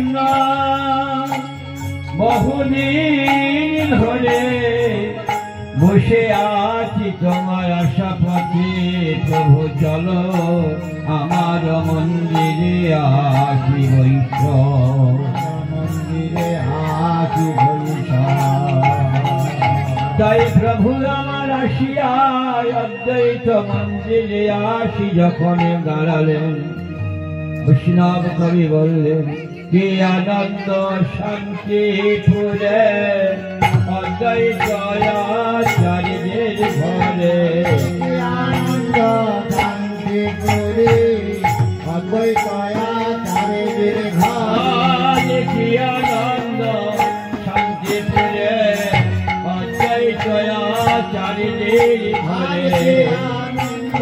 জন্য বহুদিন ধরে বসে আছি তোমার আশা পথে। প্রভু চলো আমার মন্দিরে আসি বৈষ্ণব, মন্দিরে আসি বৈষ্ণব। তাই প্রভু আমার আসিয়ায় অদ্বৈত মন্দিরে আসি যখন দাঁড়ালেন, বৈষ্ণব কবি বললেন কি আনন্দ শান্তিপুরে অদ্বৈত আচার্যের ঘরে। আনন্দ শান্তিপুরে অদ্বৈত আচার্যের ঘরে। কি আনন্দ শান্তিপুরে অদ্বৈত আচার্যের ঘরে। আনন্দ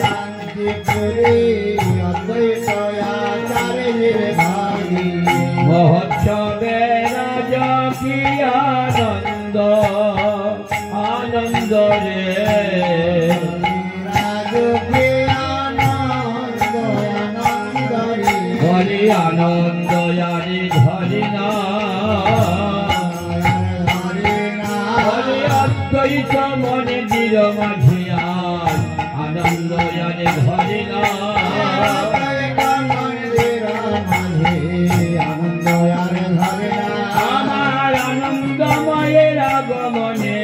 শান্তিপুরে অদ্বৈত আচার্যের ঘরে। মহোৎসবে রাজা কি আনন্দ আনন্দ রে। রাজকে আনন্দ আনন্দ রে। হরি আনন্দ আরে ধরি না, হরি অদ্বৈত মন্দির মাঝে আনন্দ আরে ধরি না। আমার আনন্দময়ের আগমনে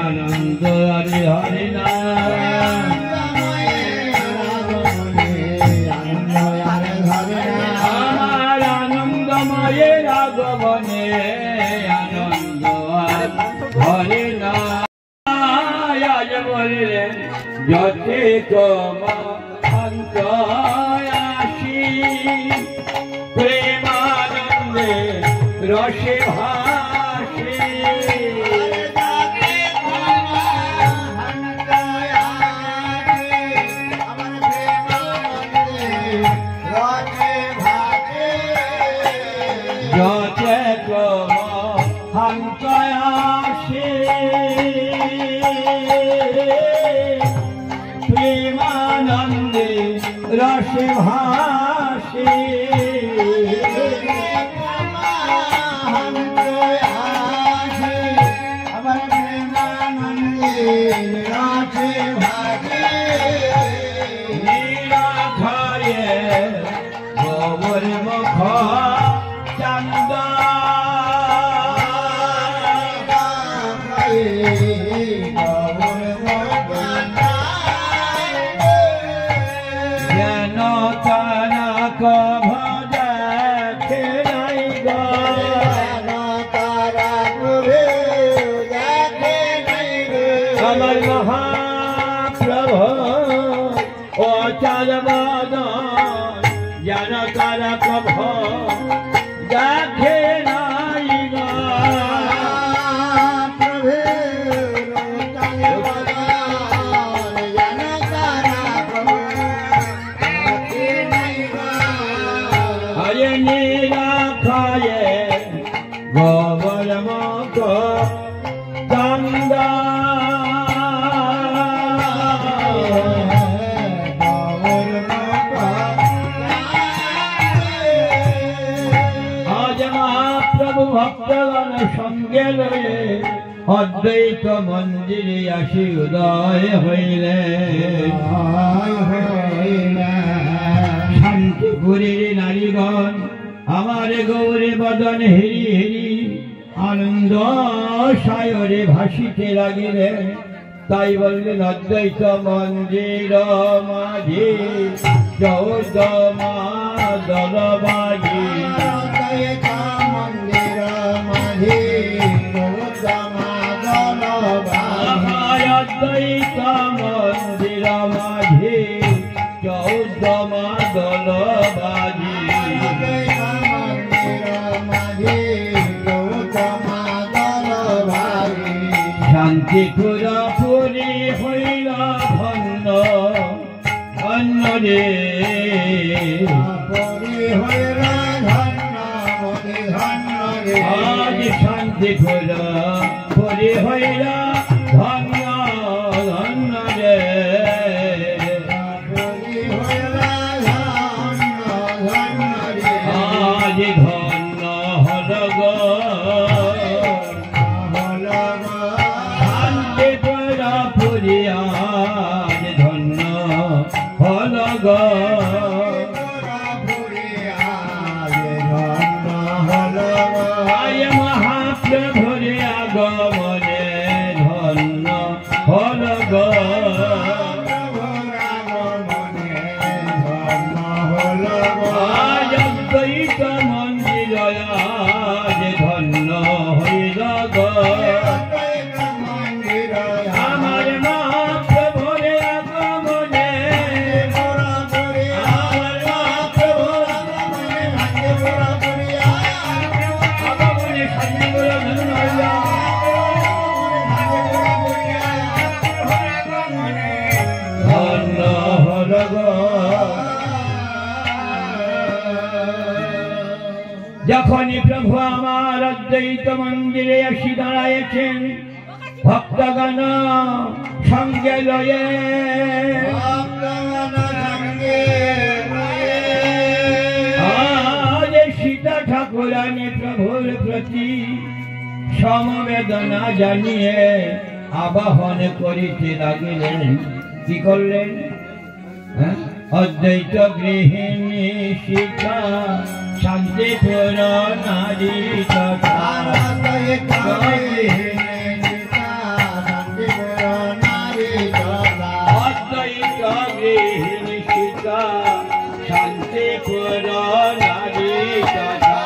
আনন্দ আরে হরে না। আমার আনন্দময়ের আগমনে আনন্দ আর হরে না। আজ বললেন যতে তোমা আসি প্রেমানন্দে রসে ভাসি। যতে আসি প্রেমানন্দে রসে ভাসি। গোবর মুখ চন্দ জ্ঞান তারক ভজে নাই গো। আমার মহাপ্রভু ও চারবদন জ্ঞান তারক দেখে নাই গো। হরে নিরাখায়ে গোবর মুখ চন্দ ভক্তগণ সঙ্গে লয়ে অদ্বৈত মন্দিরে আসি উদয় হইলে। শান্তিপুরের নারীগণ আমার গৌরে বদন হেরি হেরি আনন্দ সায়রে ভাসিতে লাগিলেন। তাই বললেন অদ্বৈত মন্দির মাঝে চৌদ্দমা দলবাজি। অদ্বৈত মন্দির মাঝে চৌদ্দমা দলবাজি। শান্তিপুর পুরী হইল ধন্য ধন্য রে। আজ শান্তিপুর পুরী হইল ধন্য ধন্য রে। আজ আজ ধন্য হল গো শান্তিপুরা পুরী আজ ধন্য হল গো মহাপ্রভুরে আগমনে ধন্য হল গো আজ অদ্বৈত মন্দির আজ ধন্য হইল গো আমার মহাপ্রভুরে আগমনে যখনই প্রভু আমার অদ্বৈত মন্দিরে আসি দাঁড়াইছেন ভক্তগণ সঙ্গে লয়ে আজ সীতা ঠাকুরানী প্রভুর প্রতি সমবেদনা জানিয়ে আবাহন করিতে লাগিলেন। কি করলেন? অদ্বৈত গৃহিণী সীতা শান্তিপুর নারী তথা অদ্বৈত গৃহিণী সীতা শান্তিপুর নারী তথা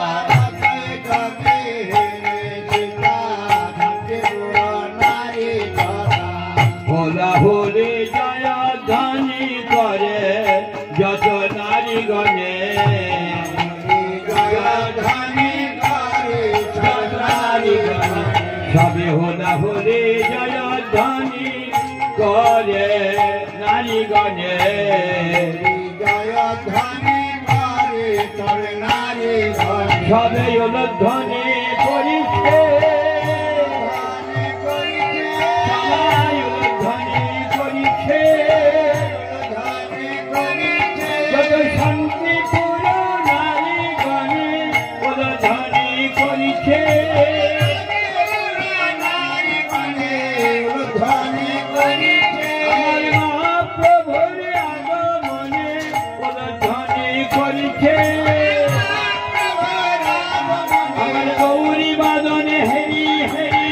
ভোলা ভোলে জয়া ধ্বনি করে যত নারীগণে সবে হোলা ভোলে জয়া ধ্বনি করে নারীগণে সবে ধ্বনি করিছে শান্তিপুর নারীগণে ধ্বনি করিছে মহাপ্রভুর আগমনে ধ্বনি করিছে আমার গৌরী বাদনে হেরি হেরি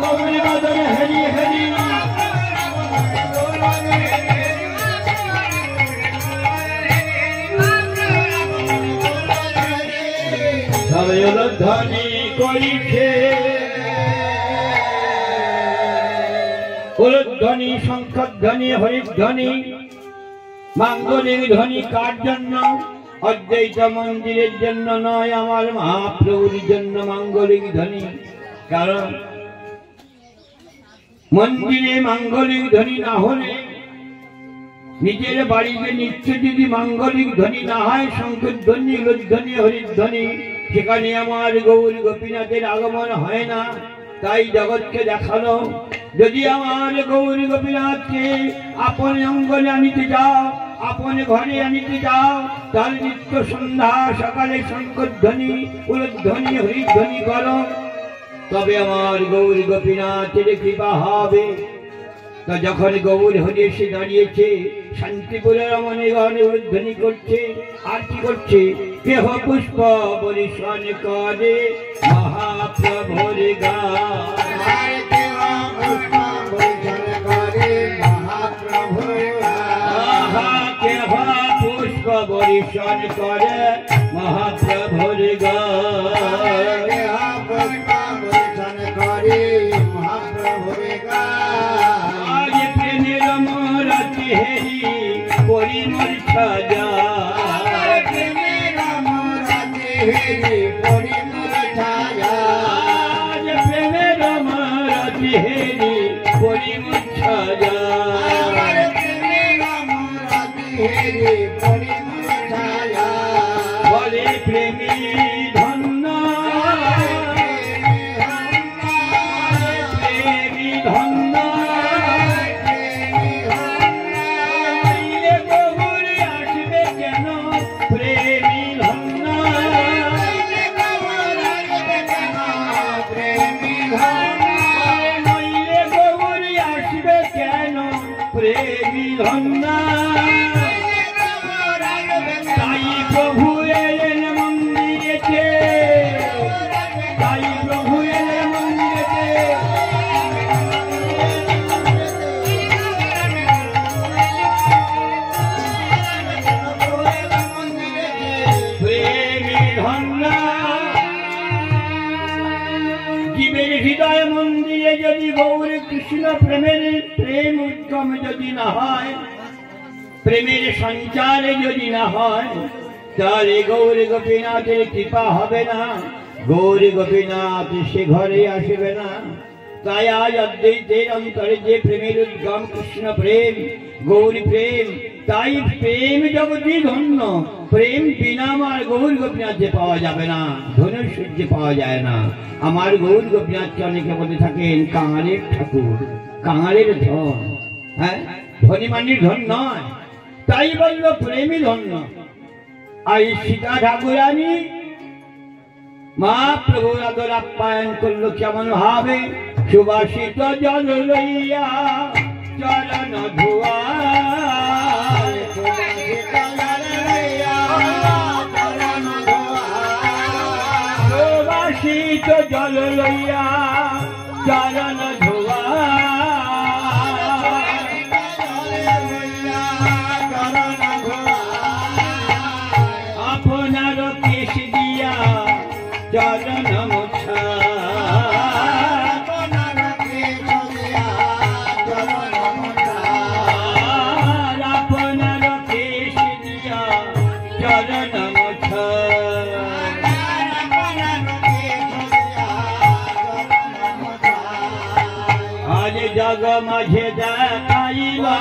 গৌরী বাদনে হেরি হেরি ধ্বনি করিছে উলধ্বনি শঙ্খধ্বনি হরিধ্বনি মাঙ্গলিক ধ্বনি কার জন্য? অদ্বৈত মন্দিরের জন্য নয়, আমার মহাপ্রভুর জন্য মাঙ্গলিক ধ্বনি। কারণ মন্দিরে মাঙ্গলিক ধ্বনি না হলে নিজের বাড়িতে নিত্য যদি মাঙ্গলিক ধ্বনি না হয় শঙ্খধ্বনি উলধ্বনি হরিধ্বনি সেখানে আমার গৌর গোপীনাথের আগমন হয় না। তাই জগৎকে দেখালো যদি আমার গৌর গোপীনাথকে আপন অঙ্গনে আনিতে যাও, আপন ঘরে আনিতে যাও, তার নিত্য সন্ধ্যা সকালে শঙ্খধ্বনি উলধ্বনি হরিধ্বনি করো, তবে আমার গৌর গোপীনাথের কৃপা হবে। তা যখন গৌর হরি এসে দাঁড়িয়েছে শান্তিপুরের মনে গণে উলধ্বনি করছে আর কি করছে? কেহ পুষ্প বরিশন করে মহাপ্রভুর গান, কেহ পুষ্প বরিশন করে মহাপ্রভুর গান, আজ প্রেমের মরাতি হেরি পরিমল সাজা, আজ প্রেমের মরাতি হেরি পরিমল সাজা, বলে প্রেমী ধন্য প্রেমী ধন্য গৌর আসবে কেন প্রেমী ধন্য জীবের হৃদয় মন্দিরে যদি গৌর কৃষ্ণ প্রেমের প্রেম উদ্গম যদি না হয়, প্রেমের সঞ্চারে যদি না হয়, তাহলে গৌর গোপীনাথের কৃপা হবে না, গৌর গোপীনাথ সে ঘরে আসবে না। তাই আজ অদ্বৈতের অন্তরে যে প্রেমের উদ্গম কৃষ্ণ প্রেম, গৌরী প্রেম, তাই প্রেম জগৎই ধন্য। প্রেম বিনা আমার গৌর গোপীনাথে পাওয়া যাবে না, ধনুসূর্যে পাওয়া যায় না। আমার গৌর গোপীনাথকে অনেকে বলে থাকেন কাঙালের ঠাকুর, কাঙালের ধন। হ্যাঁ, ধনী মানির ধন নয়, তাই বলল প্রেমই ধন্য। আর সীতা ঠাকুরানী মা প্রভুর আদর আপ্যায়ন করলো কেমন ভাবে, সুবাসিত জল লইয়া চরণ ধোয়া, সুবাসিত জল লইয়া চরণ ধোয়া, আপনার কেশ দিয়া চরণ মোছা, আপনার কেশ দিয়া চরণ মোছা, আজ জগ মাঝে দেখাইবা,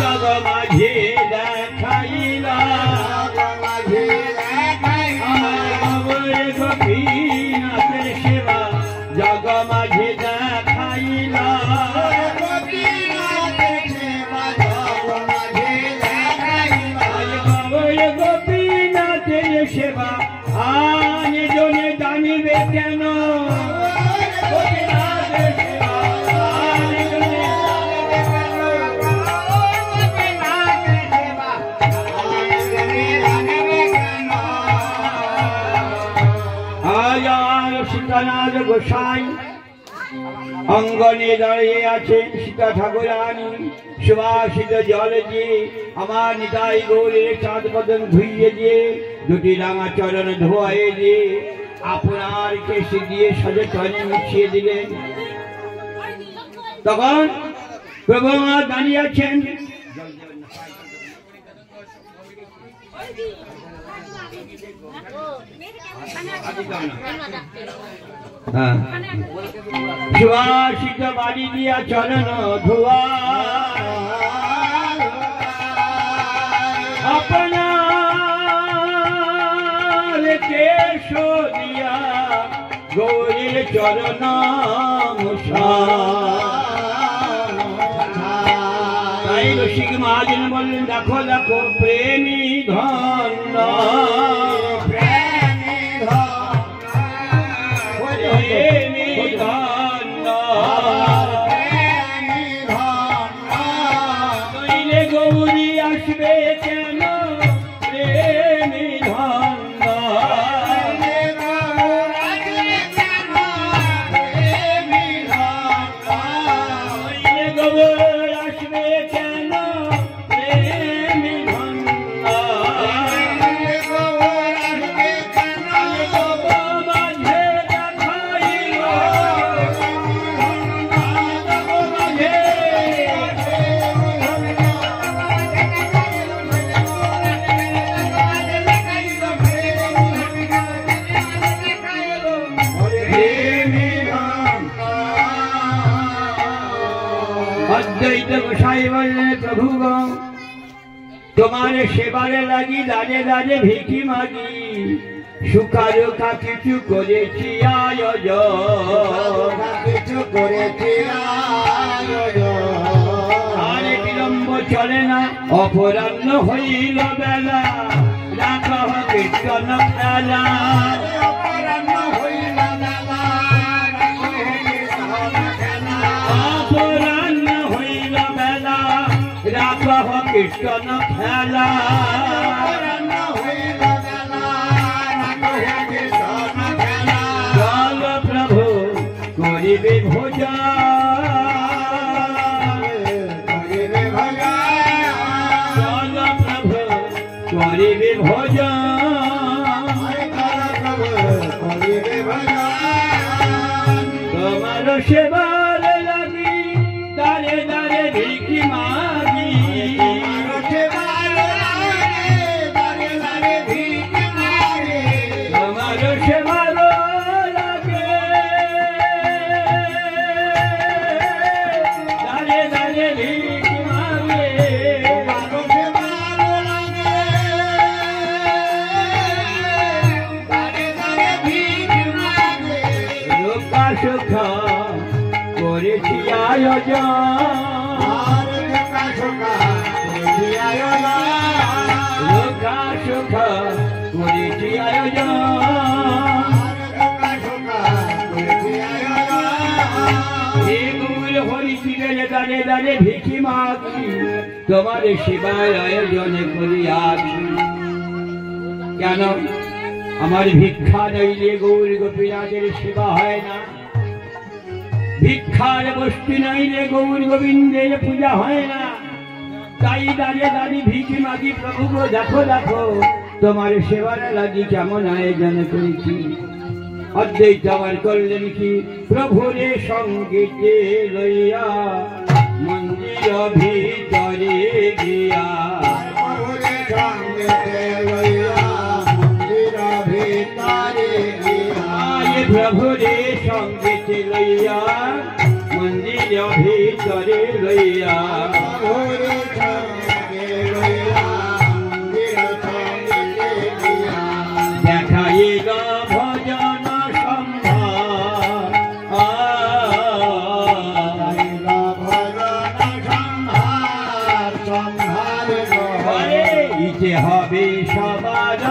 জগ মাঝে দেখাইলা, গোপীনাথের সেবা জগ মাঝে দেখাইলা, গোপীনাথের সেবা আন জনে জানিবে কেন, গোপীনাথের সেবা আন জনে সীতানাথ গোসাই অঙ্গনে দাঁড়িয়ে আছেন সীতা ঠাকুরানী, সুবাসিত জল দিয়ে আমার নিতাই গৌরের চাঁদ বদন ধুইয়ে দিয়ে, দুটি রাঙা চরণ ধোয়াইয়ে দিয়ে আপনার কেশ দিয়ে সযতনে মিশিয়ে দিলেন। তখন প্রভু মা দাঁড়িয়ে আছেন, সুবাসিত বাড়ি দিয়া চরণ ধোয়া, আপনার কেশ দিয়া গৌরীর চরণ মুছা। তাই রসিক মহাজন বললেন দেখো দেখো প্রেমী ধন্য, প্রেমী ধন্য, কইলে গৌরী আসবে কেন, প্রেমী ধন্য, কইলে গৌর আসবে কেন, প্রেমী ধন্য, অদ্বৈত গোসাই বললেন প্রভু গো তোমার সেবারে লাগি দাঁড়ে দাঁড়ে ভিকি মাগি, সুকারুকা কিছু করেছি আয়োজন, কিছু করেছি আর বিলম্ব চলে না, অপরাহ্ন হইল বেলা, রাখা কীর্তন খেলা, অপরাহ্ন হইল বেলা, অপরাহ্ন হইল বেলা, রাখা কীর্তন খেলা, চল প্রভু করিবে ভোজন, চল প্রভু করিবে ভজন তোমার সেবার লাগি দারে দারে ভিকি মাগি তোমার সেবার লাগে দারে দারে ভিকি মাগে লোকা সুখা করেছি আয়োজন লোকা সুখা করেছি আয়োজন হরিচিরে দাঁড়ে দাঁড়ে ভিকি মাগি তোমার সেবার আয়োজনে করিয়াছি কেন আমার ভিক্ষা নইলে গৌর গোপীনাথের সেবা হয় না ভিক্ষার বস্তু নইলে গৌর গোবিন্দের পূজা হয় না তাই দাঁড়িয়ে দাঁড়িয়ে ভিকি মাগি প্রভু গো দেখো দেখো তোমার সেবার লাগি কেমন আয়োজন করেছি অদ্বৈত আমার করলেন কি প্রভুরে সঙ্গীতে লইয়া মন্দির ভিতরে গিয়া প্রভুরে সঙ্গীতে লইয়া মন্দির ভিতরে লইয়া দেখাইল ভজন ইতে হবে সবার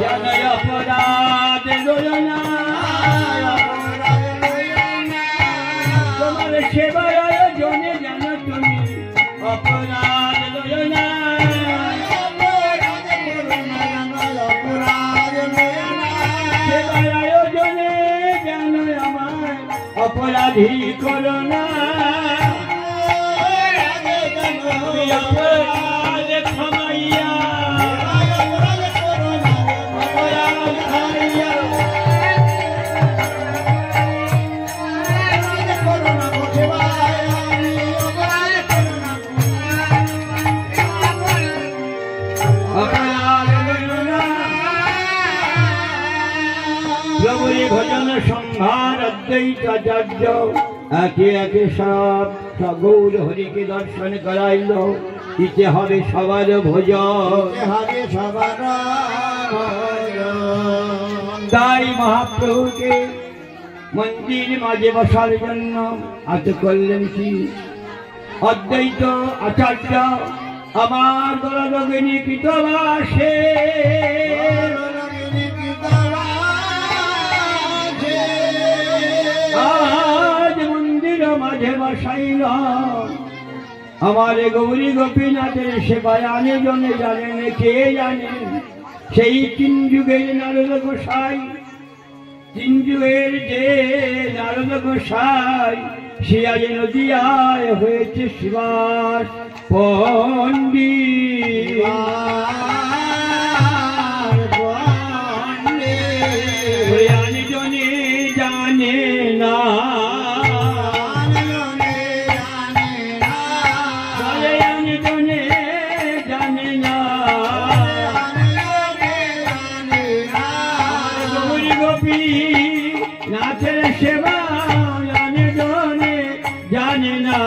জানয় অপরাধ লইনা তোমার সেবার আয়োজনে জানো তুমি অপরাধ লইনা সেবার আয়োজনে জানো আমার অপরাধী করো না অপরাধ ক্ষমাইয়া প্রভুরে ভজন সম্ভার অদ্বৈতাচার্য একে একে সব গৌর হরিকে দর্শন করাইল ইতে হবে সবার ভোজন তাই মহাপ্রভুকে মন্দির মাঝে বসার জন্য আজ করলেন কি অদ্বৈত আচার্য আমার দলগিনী কৃতবাসে আজ মন্দির মাঝে বসাইল আমার গৌরী গোপীনাথের সেবায় আনে জনে জানেন কে জানে সেই তিন যুগের নারদ গোসাই তিন যুগের যে নারদ গোসাই সে আজ নদিয়ায় হয়েছে শিবাস পণ্ডিত আনে জনে জানে না নাচের সেবা জানে জনে জানে না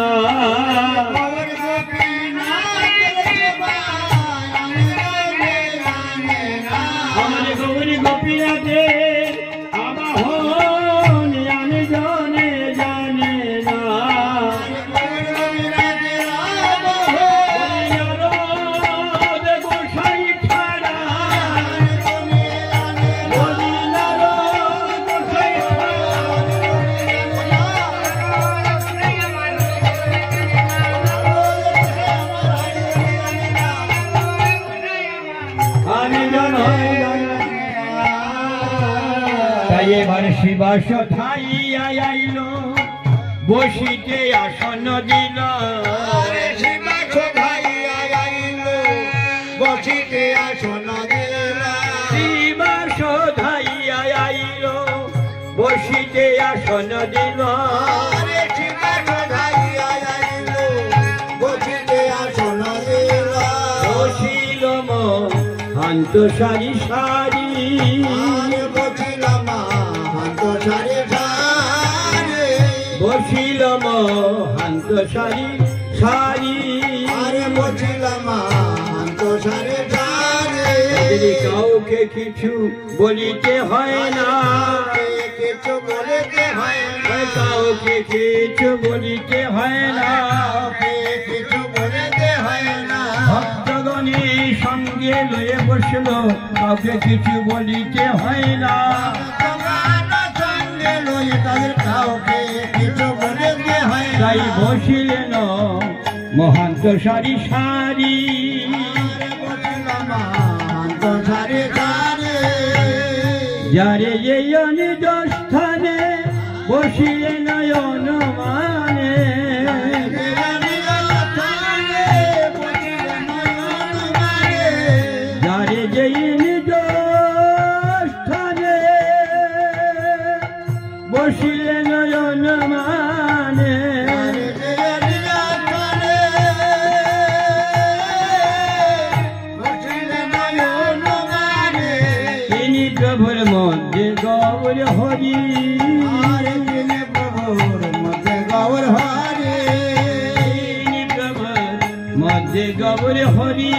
আমার গৌরী গোপীনাথের আবাহন জানে জনে জানে না গোসাই ছাড়া তাই এবার শিবাস ঠাইয়া আইল বসিতে আসন দিল সীমা শোধাইয়া আইল বসিতে আসন দিল সীমা শোধাইয়া আইল বসিতে আসন দিল সীমা শোধাইয়া আইল বসিতে আসন দিল বসিল মহান্ত সারি সারি বসিল মহান্ত সারি সারি বসিল মহান্ত সারি সারি আরে বসিল মহান্ত সারি সারি কাউকে কিছু বলিতে হয় না কিছু বলিতে হয় না কাউকে কিছু বলিতে হয় না কিছু বলিতে হয় না ভক্তগণে সঙ্গে লয়ে বসল কাউকে কিছু বলিতে হয় না সঙ্গে লয়ে তাদের কাউকে কিছু বলিতে হয় না তাই বসিলেন মহান্ত সারি সারি যারে যে নিজ স্থানে বসিলে নয়ন মানে যারে যে নিজ স্থানে বসিলে নয়ন মানে তিনি প্রভুর মধ্যে গৌর হরি প্রভুর মধ্যে গৌর হরি তিনি প্রভুর মধ্যে গৌর হরি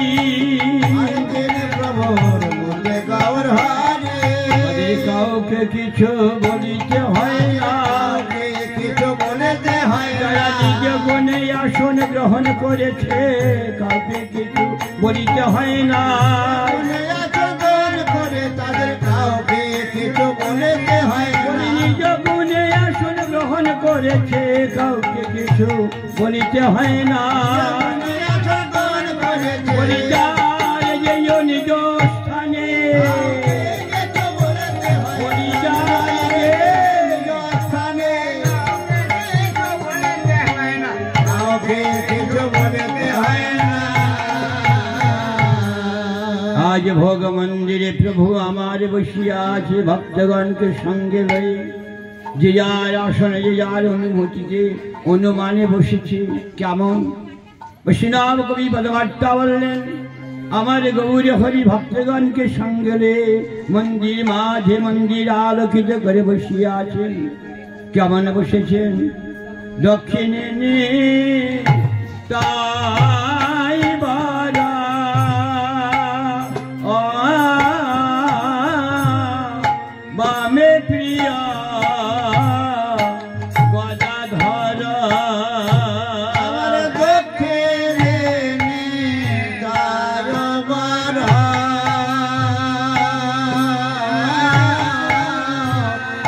প্রভুর মধ্যে গৌর হরি আমাদের কাউকে কিছু বলিতে হয় না কিছু বলিতে হয় যারা নিজ গুণে আসন গ্রহণ করেছে কাউকে কিছু বলিতে হয় না করে তাদের কাউকে কিছু বলিতে হয় না নিজ গুণে আসন গ্রহণ করেছে কাউকে কিছু বলিতে হয় না বলি যায় যে নিজ স্থানে বলি যায় যে আজ ভোগ মন্দিরে প্রভু আমার বসিয়া আছে ভক্তগণকে সঙ্গে লয়ে যে যার আসনে যে যার অনুভূতিতে অনুমানে বসেছে কেমন বৈষ্ণব কবি পদবার্তা বললেন আমার গৌর হরি ভক্তগণকে সঙ্গে লয়ে মন্দির মাঝে মন্দির আলোকিত করে বসিয়া আছেন কেমন বসেছেন দক্ষিণে নে তাই বারা বামে প্রিয়া গদাধর দক্ষিণে দারবার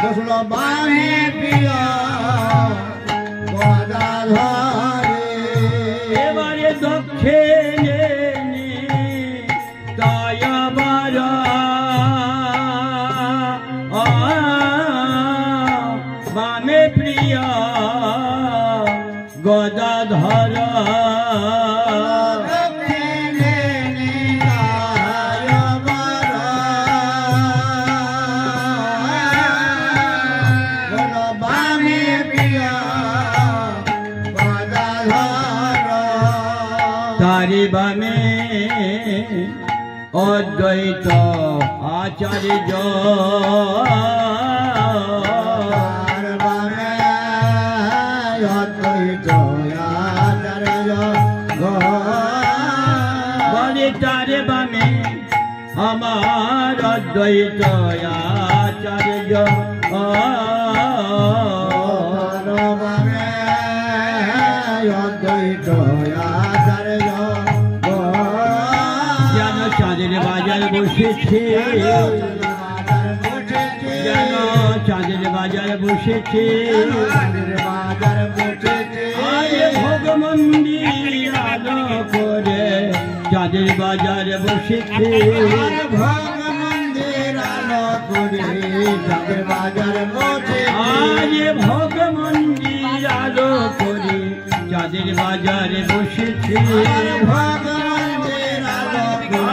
দশল বামে প্রিয়া গদাধরে এবারে দক্ষিণে দয়া বারা বামে প্রিয়া গদাধর দক্ষিণে দারবার দশল বামে প্রিয়া গদাধর তারি বামে অদ্বৈত আচার্য বলে তারে বামে আমার অদ্বৈত আচার্য যেন চাঁদের বাজার বসেছে যেন চাঁদের বাজার বসেছে আরে ভোগ মন্দির আলো করে চাঁদের বাজার বসেছে মন্দির আলো করে লাগে চাঁদের বাজার বসে আজ ভোগ মন্দির আলো করে চাঁদের বাজারে বসেছে ভগবানের আলো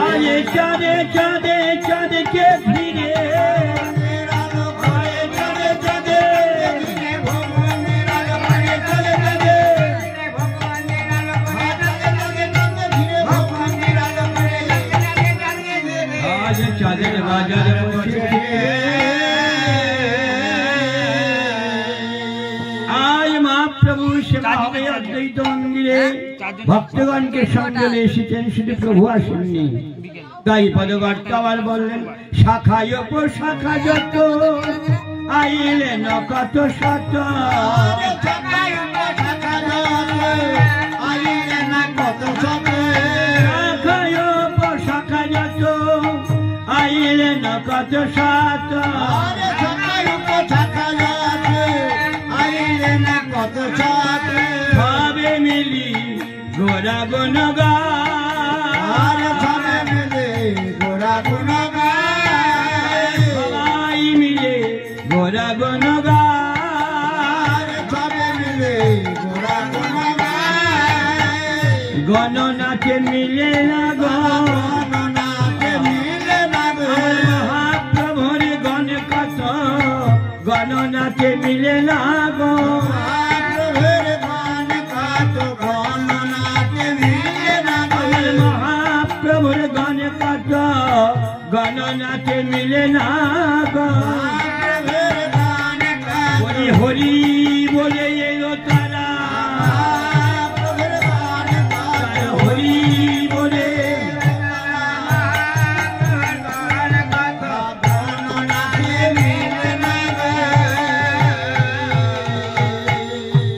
আজ চাঁদে চাঁদে চাঁদকে ঘিরে আলো করে চলে চলে ভগবানের আলো করে চলে চলে ভগবানের আলো করে ভগবানের আলো করে আজ চাঁদের বাজারে বসেছে আজ মহাপ্রভু সেবা হবে অদ্বৈত মন্দিরে ভক্তগণকে সঙ্গে এসেছেন শুধু প্রভু আসেননি তাই পদবার্তা আবার বললেন শাখায় শাখা যত আইলেন কত শত শাখায় শাখা যত আইলেন কত শত সবে মিলি গোরা গুণ সবাই মিলে গোরা গুণ গণনাথে মিলে না মহাপ্রভুর গণ কত গণনাথে মিলে না গো মহাপ্রভুর গণ কত গণনাথে মিলে না গো হরি হরি বলে এলো তারা হরি বলে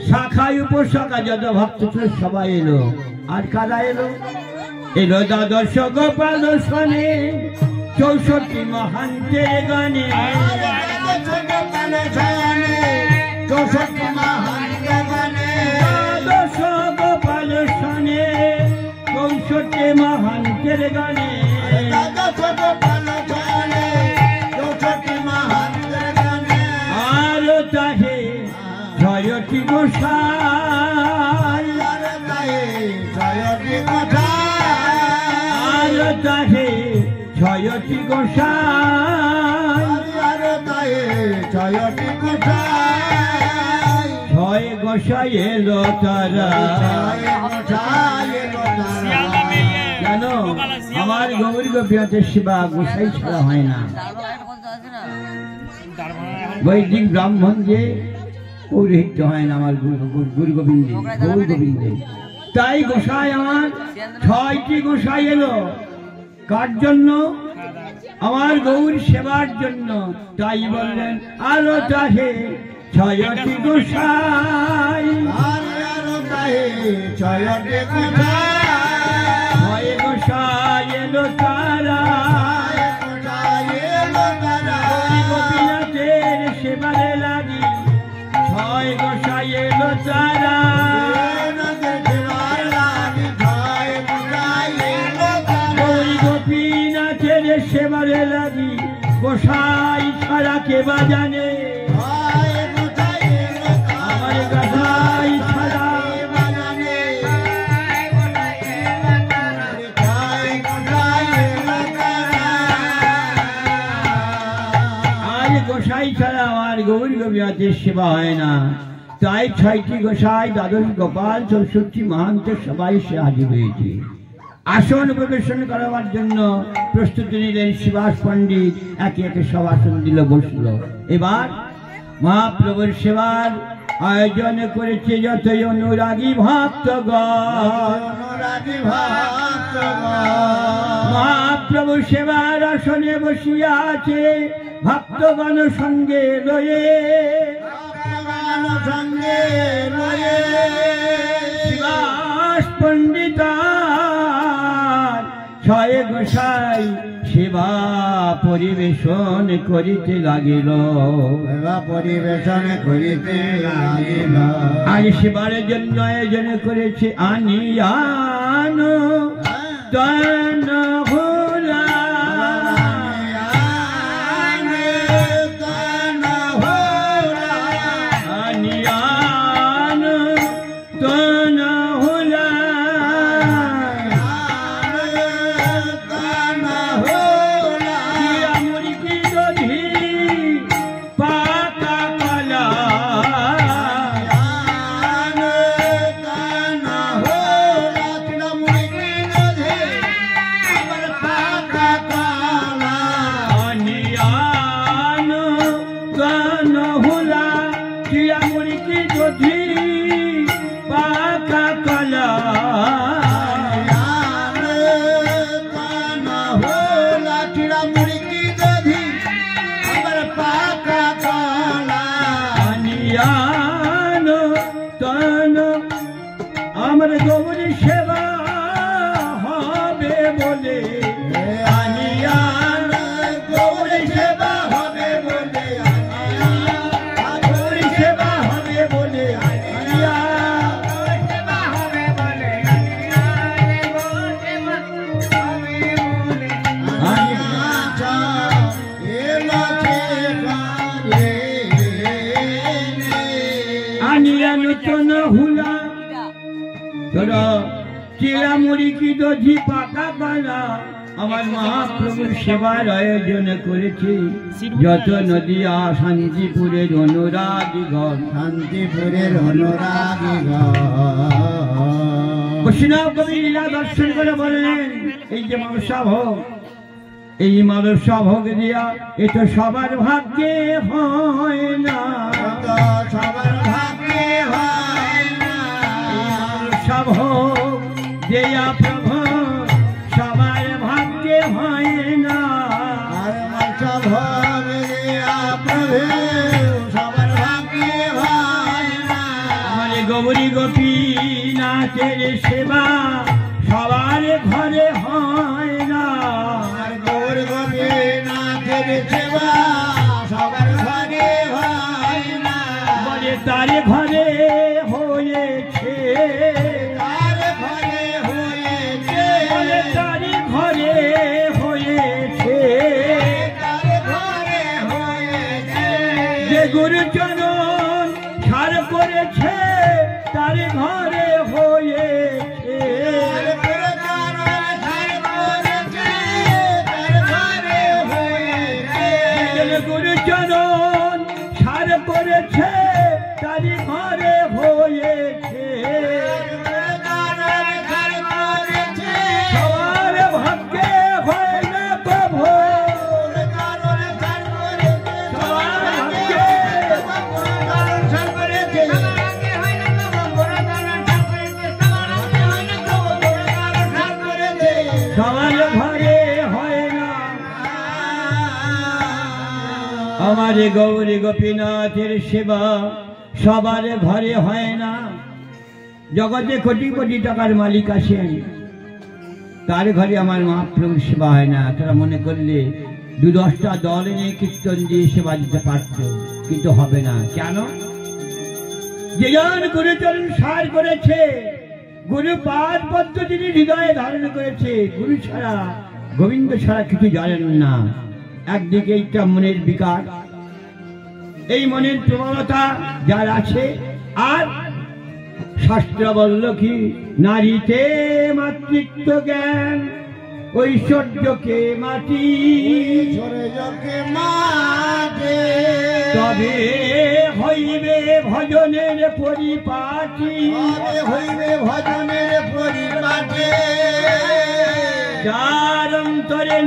শাখায় উপশাখা যত ভক্ত ছিল সবাই এলো আর কারা এলো এলো দ্বাদশ গোপাল শোনে 64 মহান্তের গানে দ্বাদশ গোপাল শোনে 64 মহান্তের গানে আর তাহে জয়টি গোসাই আর তাহে জয়টি গোসাই ছয় গোসাই এলো তারা জানো আমার গৌরী গোপীনাথের সেবা গোসাই ছাড়া হয় না বৈদিক ব্রাহ্মণ যে পৌরোহিত্য হয় না আমার গুরু গোবিন্দে গৌর গোবিন্দে তাই গোসাই আমার 6টি গোসাই এলো কার জন্য আমার গৌর সেবার জন্য তাই বললেন আলো চাহে 6টি গোসাই 6 গোসাই এলো তারা গোপীনাথের সেবারে লাগি 6 গোসাই এলো তারা গোপীনাথের সেবারে লাগি গোসাই ছাড়া কে বা জানে আমার গোসাই ছাড়া আজ গোসাই ছাড়া আমার গৌর গোপীনাথের সেবা হয় না তাই 6টি গোসাই দ্বাদশ গোপাল 64 মহান্তের সবাই সে হাজির হয়েছে আসন প্রবেশন করাবার জন্য প্রস্তুতি নিলেন শিবাস পণ্ডিত একে একে সব আসন দিল বসল এবার মহাপ্রভুর সেবার আয়োজন করেছে যতই অনুরাগী ভক্তগণ মহাপ্রভু সেবার আসনে বসিয়া আছে ভক্তগণ সঙ্গে লয়ে শিবাস পণ্ডিত 6 গোসাই সেবা পরিবেশন করিতে লাগিল আজ সেবার জন্য আয়োজন করেছে আনিয়ান তন ভোলা মুড়কি দধি পাকা কলা চিড়া মুড়কি দধি আমার পাকা কলা আনিয়ান তন আমার গৌরী সেবা হবে বলে আনিয়ান গৌরী সেবা হবে বলে গৌরী সেবা হবে বলে আনিয়া আনিয়া নতুন হুলা তোরা চিড়া মুড়কি দধি পাকা কলা আমার মহাপ্রভুর সেবার আয়োজন করেছে যত নদিয়া শান্তিপুরের অনুরাগী ঘর শান্তিপুরের অনুরাগী বৈষ্ণব কবি লীলা দর্শন করে বললেন এই যে মানসা ভোগ এই মানসা ভোগ দিয়া এ তো সবার ভাগ্যে হয় না সবার ভাগ্যে হয় না মানসা ভোগ দেয়া প্রভু সবার ভাগ্যে হয় না আর মানসা ভোগ দেয়া প্রভু সবার ভাগ্যে হয় না আমার গৌরী গোপীনাথের সেবা সবার ঘরে হয় না আর গৌর গোপীনাথের সেবা সবার ঘরে হয় না বলে তার ঘরে হয়েছে তার ঘরে হয়েছে বলে তার ঘরে হয়েছে তার ঘরে হয়েছে যে গুরুচরণ ছাড় করেছে তার ঘরে হয়েছে গুরুচরণ ছাড় করেছে তার ঘরে হয়েছে সবার ভাগ্যে হয় না প্রভু সবার ভাগ্যে সবার ঘরে হয় না আমার গৌরী গোপীনাথের সেবা সবার ঘরে হয় না জগতে কোটি কোটি টাকার মালিক আছেন তার ঘরে আমার মহাপ্রভুর সেবা হয় না তারা মনে করলে 2-10টা দল নিয়ে কীর্তন দিয়ে সেবা দিতে পারত কিন্তু হবে না কেন যেজন গুরুচরণ সার করেছে গুরু পাদ পদ্ম তিনি হৃদয়ে ধারণ করেছে গুরু ছাড়া গোবিন্দ ছাড়া কিছু জানেন না একদিকে একটা মনের বিকার এই মনের প্রবণতা যার আছে আর শাস্ত্র বলল কি নারীতে মাতৃত্ব জ্ঞান ঐশ্বর্যকে মাটি তবে হইবে ভজনের পরিপাটি হইবে ভজনের পরিপাটি যার অন্তরে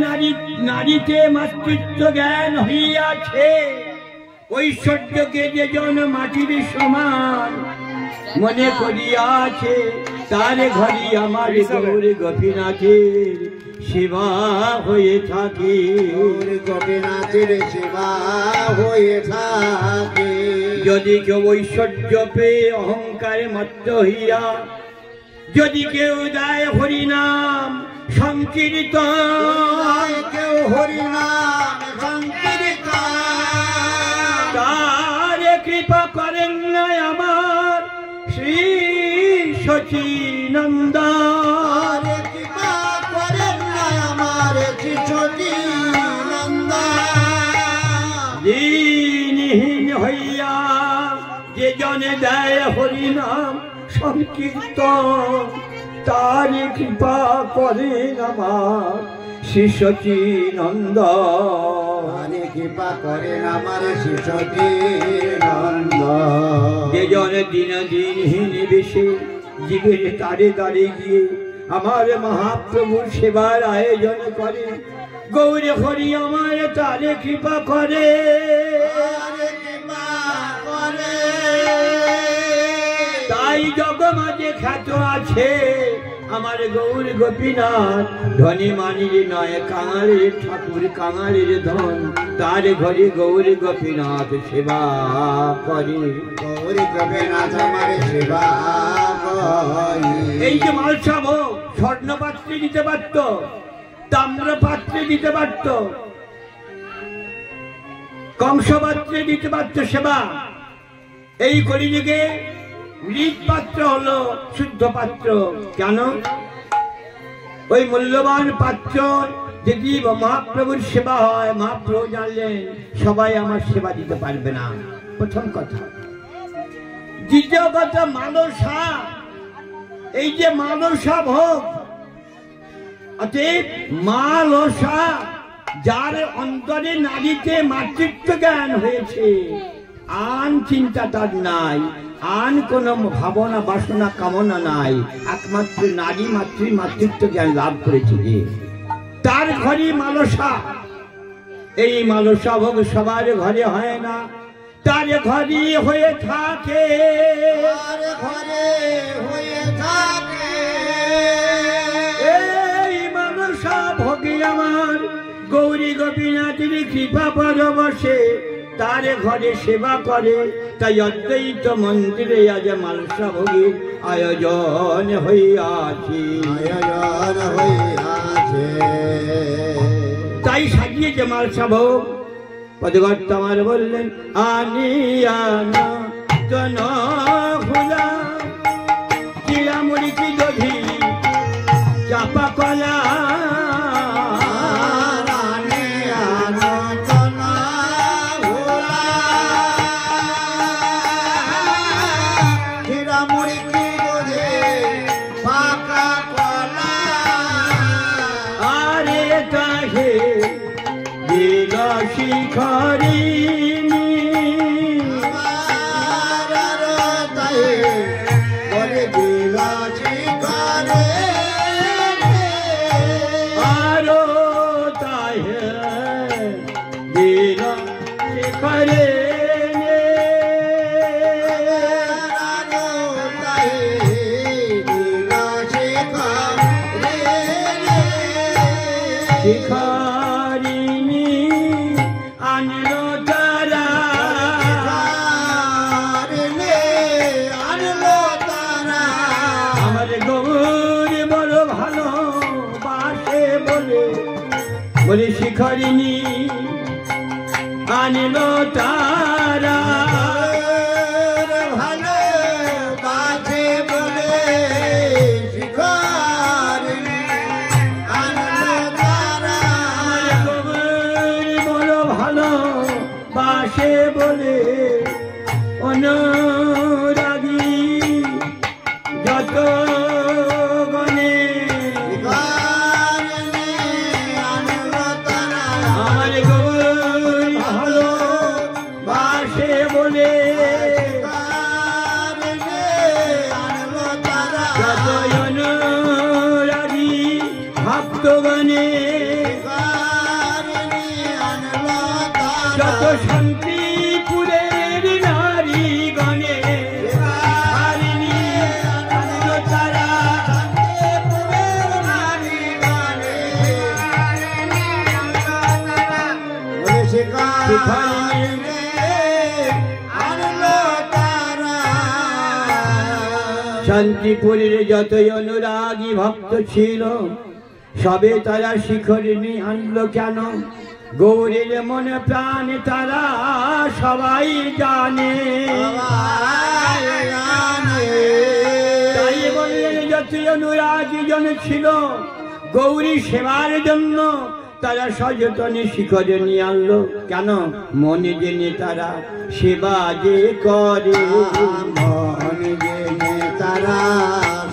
নারীতে মাতৃত্ব জ্ঞান হইয়াছে ঐশ্বর্যকে যে জন মাটির সমান মনে করিয়াছে তার ঘরে আমার গৌর গোপীনাথের সেবা হয়ে থাকে গোপীনাথের সেবা হয়ে থাকে যদি কেউ ঐশ্বর্য পেয়ে অহংকারে মত্ত হইয়া যদি কেউ দেয় হরিনাম সংকীর্তন কেউ হরিনাম সংকীর্তন তার কৃপা করেন না আমার শ্রী সচিনন্দন কৃপা করেন না আমার শ্রী সচিনন্দন দীনহীন হইয়া যে জনে দেয় হরিনাম সংকীর্তন তার কৃপা করেন আমার শ্রী সচিনন্দন কৃপা করেন আমার শ্রী সচিনন্দন যে জনে দিন দিনহীন বেশি জীবের তারে তারে গিয়ে আমার মহাপ্রভুর সেবার আয়োজন করে গৌর হরি আমার তারে কৃপা করে কৃপা করে জগ মাঝে খ্যাত আছে আমার গৌর গোপীনাথ। ধনী মানির নয় কাঙালের ঠাকুর কাঙালের ধন, তার ঘরে গৌর গোপীনাথ সেবা করে। গৌর গোপীনাথ আমার সেবা করে। এই যে মালসা ভোগ স্বর্ণ পাত্রে দিতে পারত, তাম্র পাত্রে দিতে পারত, কংস পাত্রে দিতে পারত সেবা। এই কলিযুগে মৃৎ পাত্র হলো শুদ্ধ পাত্র। কেন? ওই মূল্যবান পাত্র যদি মহাপ্রভুর সেবা হয়, মহাপ্রভু জানলেন সবাই আমার সেবা দিতে পারবে না, প্রথম কথা। দ্বিতীয় কথা, মানসা, এই যে মানসা ভোগ, অতএব মালসা, যার অন্তরে নারীতে মাতৃত্ব জ্ঞান হয়েছে, আন চিন্তা তার নাই, আন কোন ভাবনা বাসনা কামনা নাই, একমাত্র নারী মাতৃত্ব জ্ঞান লাভ করেছে যে, তার ঘরে মালসা। এই মালসা ভোগ সবার ঘরে হয় না, তার ঘরে হয়ে থাকে, তার ঘরে হয়ে থাকে। এই মানসা ভোগে আমার গৌরী গোপীনাথের কৃপা পরবশে তার ঘরে সেবা করে। তাই অদ্বৈত মন্দিরে আজ মালসা ভোগের আয়োজন হইয়াছে, আয়োজন হইয়াছে। তাই সাজিয়েছে মালসা ভোগ। পদগর্ত আমার বললেন, আনিয়ানা জন ফুলা চিড়ামুড়ি কি দধি চাপা কলা, শিখরিণী আরো তাহে দিলা শিখরে শিখরিণী আনলো তারা, আমার গৌর বড় ভালো বাসে বলে, বলে শিখরিণী আনলো তারা, ভালো বাজে বলে শিখরিণী আনলো তারা। গৌর বড় ভালো বাসে বলে অনুরাগী যত গণে, আমার গৌর ভালো বাসে বলে যত অনুরাগী ভক্তগণে, যত শান্তিপুরের নারী গণে আনলো তারা, শান্তিপুরের যত অনুরাগী ভক্ত ছিল সবে তারা শিখরিণী আনলো। কেন? গৌরের মনে প্রাণে তারা সবাই জানে, তাই বললেন যত অনুরাগী জন ছিল গৌরী সেবার জন্য তারা সযতনে শিখরিণী আনলো। কেন? মনে জেনে তারা সেবা যে করে, মনে জেনে তারা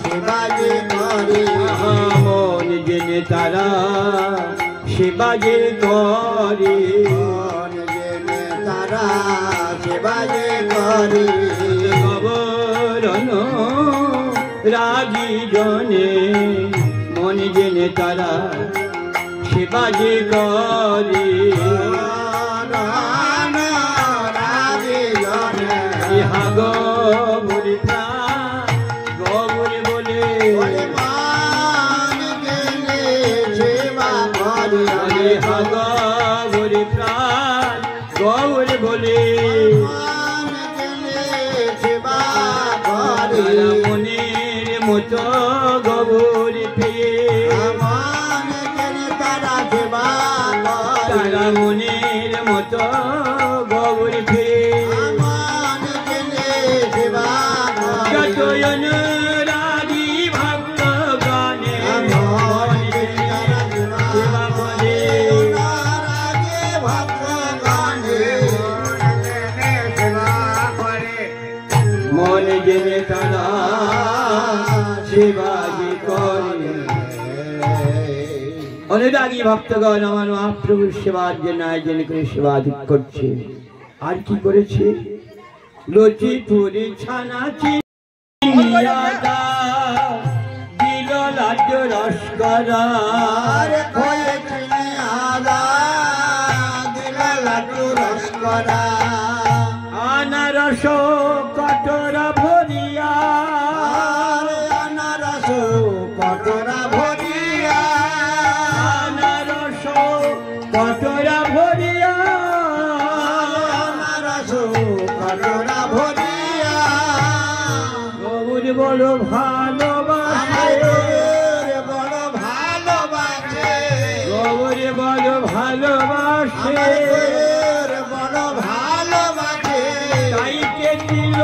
সেবা যে করে, মনে জেনে তারা সেবা যে করে, মনে জেনে তারা সেবা যে করে। গবরণ রাগী জনে মনে জেনে তারা সেবা যে করে, ইহা গৌরী প্রাণ তারা মনের মতো গৌর পেয়ে তারা মনের মতো গৌর পেয়ে যত অনুরাগী ভক্ত গানে সেবা করে মন জেনে তারা সেবাজি করে। অনুরাগী ভক্তগণ আমার মহাপ্রভুর সেবার জন্য আয়োজন করে সেবা করছে। আর কি করেছে? লুচি পুরি ছানা চিনিয়া দিল লাড্ডু রসকরা আনারস কটরা ভরিয়া আনারস কটরা ভরিয়া আনারস কটরা ভরিয়া আনারস কটরা ভরিয়া গৌর বড় ভালোবাসে বড় ভালোবাসে গৌর বড় ভালোবাসে বড় ভালোবাসে তাইকে দিল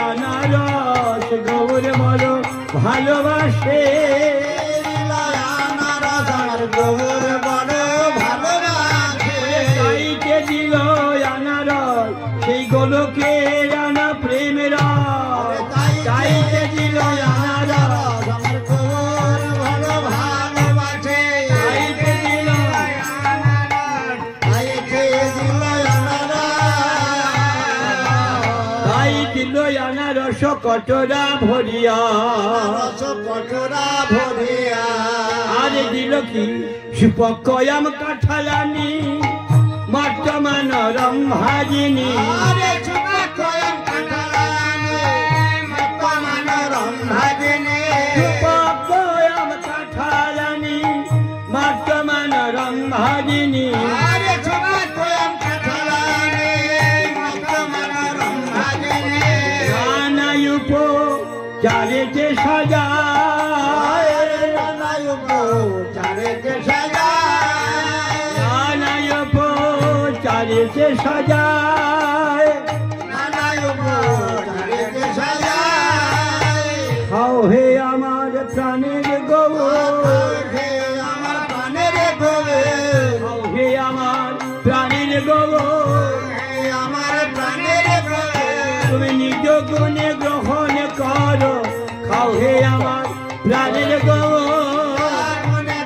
আনারস গৌর বড় ভালোবাসে আনারস গৌর বড় ভালোবাসে তাইকে দিল আনারস সেই গোলকে রানা প্রেমের তাইকে দিল আনারস আমার গৌর বড় ভালোবাসে তাইকে দিল আনারস তাইকে দিল তাই দিল আনারস কটরা ভরিয়া কটরা ভরিয়া আরে দিল কি সুপকয়াম কাঠালানি বর্তমান রম্ভাজিনী আরে সুপকয়াম কাঠালানি বর্তমান রম্ভাজিনী সুপকয়াম কাঠালানি বর্তমান রম্ভাজিনী আরে সুপকয়াম কাঠালানি বর্তমান রম্ভাজিনী নানায়ুপ চারেতে সাজায় নানায়ুপ চারেতে সাজায় নানায়ুপ চারেতে সাজায় নানায়ুপ চারেতে সাজায় খাও হে আমার প্রাণের গৌর হে আমার প্রাণের গৌর খাও হে আমার প্রাণের গৌর হে আমার প্রাণের গৌর তুমি নিজ গুণে গ্রহণ করো খাও হে আমার প্রাণের গৌর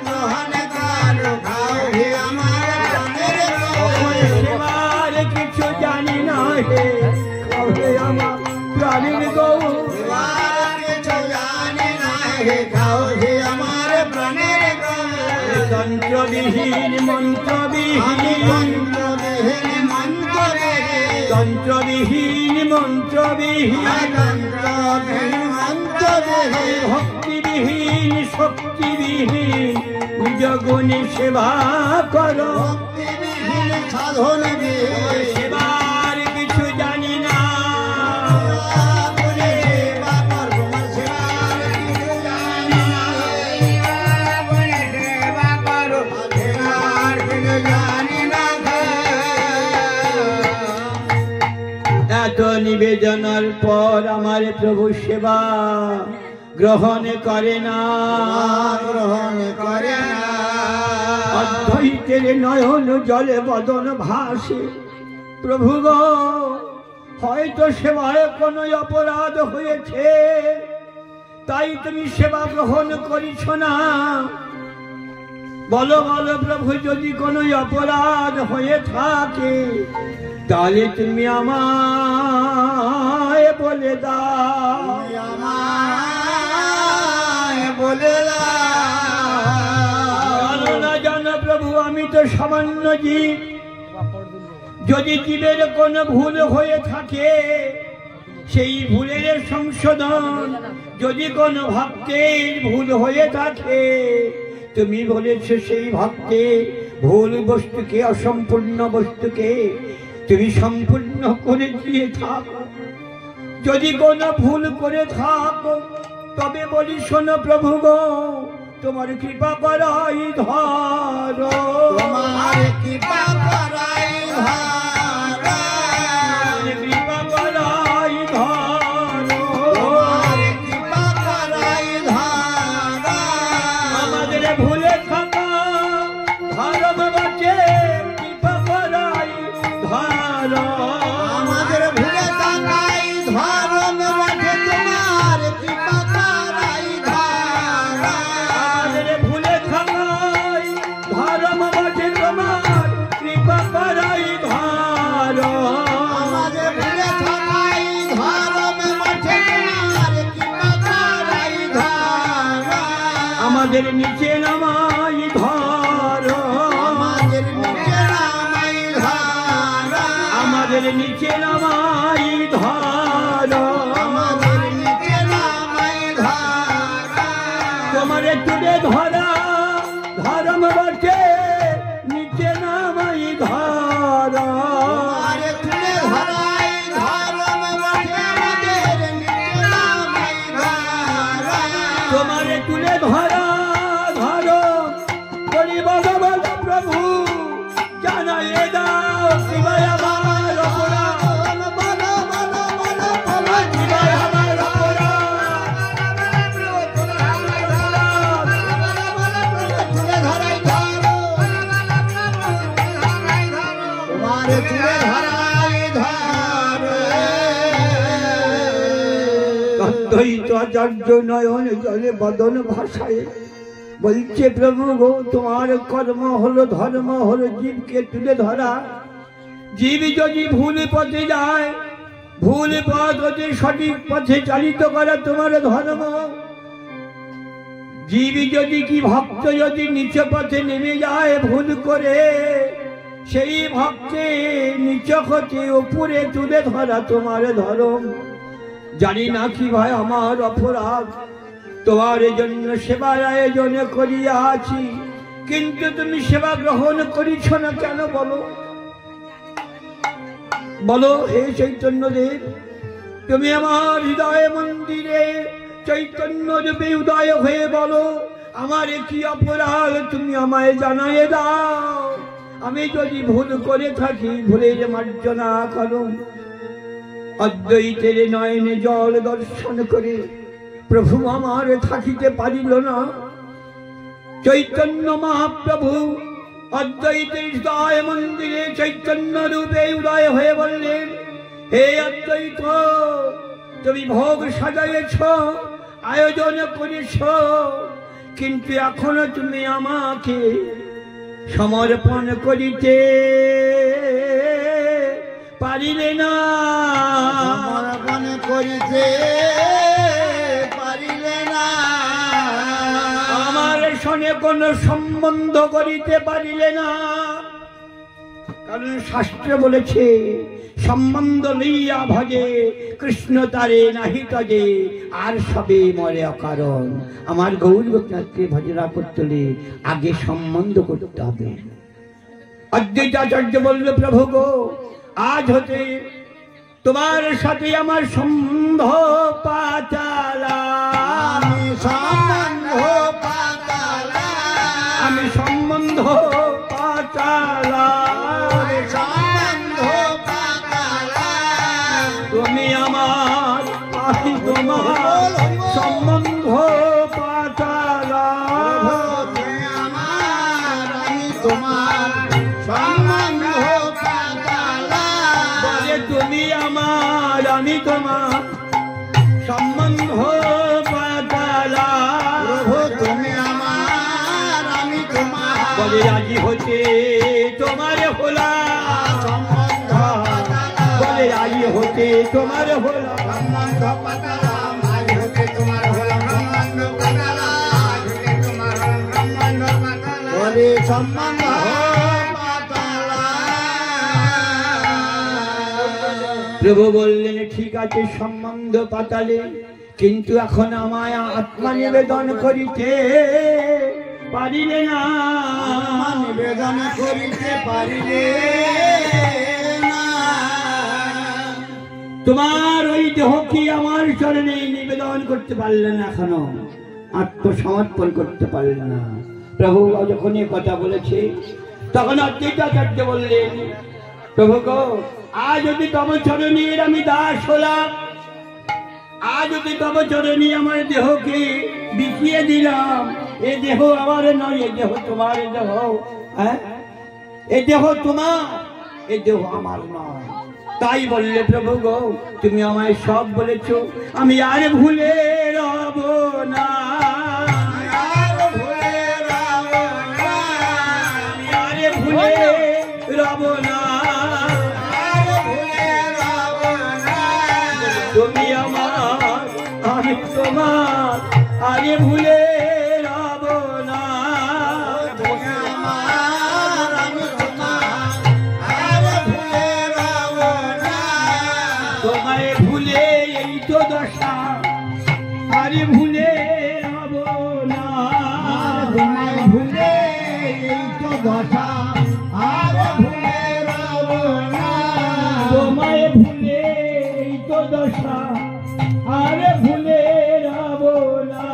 গ্রহণ করো খাও হে আমার প্রাণের গৌর সেবার কিছু জানি না হে খাও হে আমার প্রাণের গৌর সেবার কিছু জানি না হে খাও হে আমার প্রাণের গৌর তন্ত্রবিহীন মন্ত্রবিহীন মন্ত্রবিহীন মন্ত্রবিহীন তন্ত্রবিহীন মন্ত্রবিহীন ভক্তিবিহীন শক্তিবিহীন নিজ গুণে সেবা করো ভক্তিবিহীন সাধন সেবার কিছু জানি না এত নিবেদনের পর আমার প্রভু সেবা গ্রহণ করে না গ্রহণ করে না অদ্বৈতের নয়ন জলে বদন ভাসে প্রভু গো হয়তো সেবায় কোনো অপরাধ হয়েছে তাই তুমি সেবা গ্রহণ করিছ না বলো বলো প্রভু যদি কোনো অপরাধ হয়ে থাকে তাহলে তুমি আমায় বলে দাও বলে দাও না জানো প্রভু আমি তো সামান্য জীব যদি জীবের কোনো ভুল হয়ে থাকে সেই ভুলের সংশোধন যদি কোনো ভক্তের ভুল হয়ে থাকে তুমি বলেছো সেই ভক্তের ভুল বস্তুকে অসম্পূর্ণ বস্তুকে তুমি সম্পূর্ণ করে দিয়ে থাকো যদি কোনো ভুল করে থাকো তবে বলি শোনো প্রভু গো, তোমার কৃপা করাই ধর, তোমার কৃপা করাই ধর, কৃপা করাই ধর, তোমার কৃপা করাই ধর, আমাদের ভুলে থাকা ধর্ম বাঁচে কৃপা করাই ধর, আমাদের ভুলে থাকাই ধর্ম বাঁচে তোমার কৃপা করাই ধর, আমাদের ভুলে থাকাই ধর্ম বাঁচে তোমার কৃপা করাই ধর, আমাদের ভুলে থাকাই ধর্ম বাঁচে তোমার কৃপা করাই ধর, আমাদের নিচে নামাই ধর, আমাদের নিচে নামাই ধর, আমাদের নিচে নামাই ধর, আমাদের নিচে নামাই ধর, তোমার তুলে ধরা ধর্ম বাঁচে নিচে নামাই ধর, তোমারে তুলে ধরাই ধর্ম বাঁচে আমাদের নিচে নামাই ধর, তোমারে তুলে ধরা ধর করি বলো বলো প্রভু, জানাই দাও শিবায় আমার অপরাধ, বলো বলো বলো বলো শিবায় আমার অপরাধ, তুলে ধরাই ধর, তোমারে তুলে ধরাই ধর, অদ্বৈত আচার্য নয়ন জলে বদন ভাষায় বলছে প্রভু গো, তোমার কর্ম হলো ধর্ম হলো জীবকে তুলে ধরা, জীব যদি ভুল পথে যায়, ভুল পথ হতে সঠিক পথে চালিত করা তোমার ধর্ম, জীব যদি কি ভক্ত যদি নিচ পথে নেমে যায় ভুল করে, সেই ভক্তে নিচ হতে উপরে তুলে ধরা তোমার ধর্ম। জানি না কি ভাই আমার অপরাধ, তোমার জন্য সেবার আয়োজন করিয়াছি, কিন্তু তুমি সেবা গ্রহণ করিছ না কেন বলো, বলো হে চৈতন্য দেব, তুমি আমার হৃদয় মন্দিরে চৈতন্য রূপে উদয় হয়ে বলো, আমার কি অপরাধ তুমি আমায় জানাইয়ে দাও, আমি যদি ভুল করে থাকি ভুলের মার্জনা করো। অদ্বৈতের নয়নে জল দর্শন করে প্রভু আমার থাকিতে পারিল না, চৈতন্য মহাপ্রভু অদ্বৈতের হৃদয় মন্দিরে চৈতন্য রূপে উদয় হয়ে বললেন, হে অদ্বৈত, তুমি ভোগ সাজাইছ, আয়োজন করেছ, কিন্তু এখনো তুমি আমাকে সমর্পণ করিতে পারিলে না, সমর্পণ করিতে পারিলে না, আমার সঙ্গে কোনো সম্বন্ধ করিতে পারিলে না, কারণ শাস্ত্রে বলেছে সম্বন্ধ লইয়া ভজে কৃষ্ণ তারে নাহি তজে, আর সবে মরে অকারণ। আমার গৌর গোপনাথকে ভজনা করতে হলে আগে সম্বন্ধ করতে হবে। অদ্বৈতাচার্য বলল, প্রভু গো, আজ হতে তোমার সাথে আমার সম্বন্ধ পাতালা, আমি সম্বন্ধ পাতালা, আমি সম্বন্ধ পাতালা, আমি সম্বন্ধ পাতালা, তুমি আমার আমি তোমার সম্বন্ধ পাতালা, তুমি আমার আমি তোমার সম্বন্ধ পাতালা, বলে তুমি আমার আমি তোমার সম্বন্ধ পাতালা, প্রভু তুমি আমার আমি তোমার বলে রাজি হতে তোমার হোলা, সম্বন্ধ পাতালা, বলে রাজি হতে তোমার হোলা, সম্বন্ধ পাতালা, আজ হতে তোমার হলাম সম্বন্ধ পাতালা, আজ হতে তোমার হলাম সম্বন্ধ পাতালা, বলে সম্বন্ধ পাতালা। প্রভু বললেন, ঠিক আছে সম্বন্ধ পাতালে, কিন্তু এখন আমায় আত্মা নিবেদন করিতে পারিলে না, নিবেদন করিতে পারিলে না, তোমার ওই দেহ কি আমার চরণে নিবেদন করতে পারলে না, এখনো আত্মসমর্পণ করতে পারলে না। প্রভু যখন এ কথা বলেছে তখন অদ্বৈতাচার্য বললেন, প্রভু গো, আজ যদি তব চরণের আমি দাস হলাম, আজ যদি তব চরণে আমার দেহকে বিকিয়ে দিলাম, এ দেহ আমার নয়, এ দেহ তোমার দেহ। হ্যাঁ, এ দেহ তোমার, এ দেহ আমার নয়। তাই বললে, প্রভু গো, তুমি আমায় সব বলেছো, আমি আর ভুলে রব না, আমি আর ভুলে রব না, তুমি আমার, আমি তোমার, আরে ভুলে রব না, তোমায় ভুলে এই তো দশা, আরে ভুলে রব না, তোমায় ভুলে এই তো দশা, আরে ভুলে রব না, তোমায় ভুলে এই তো দশা, আরে ভুলে রব না,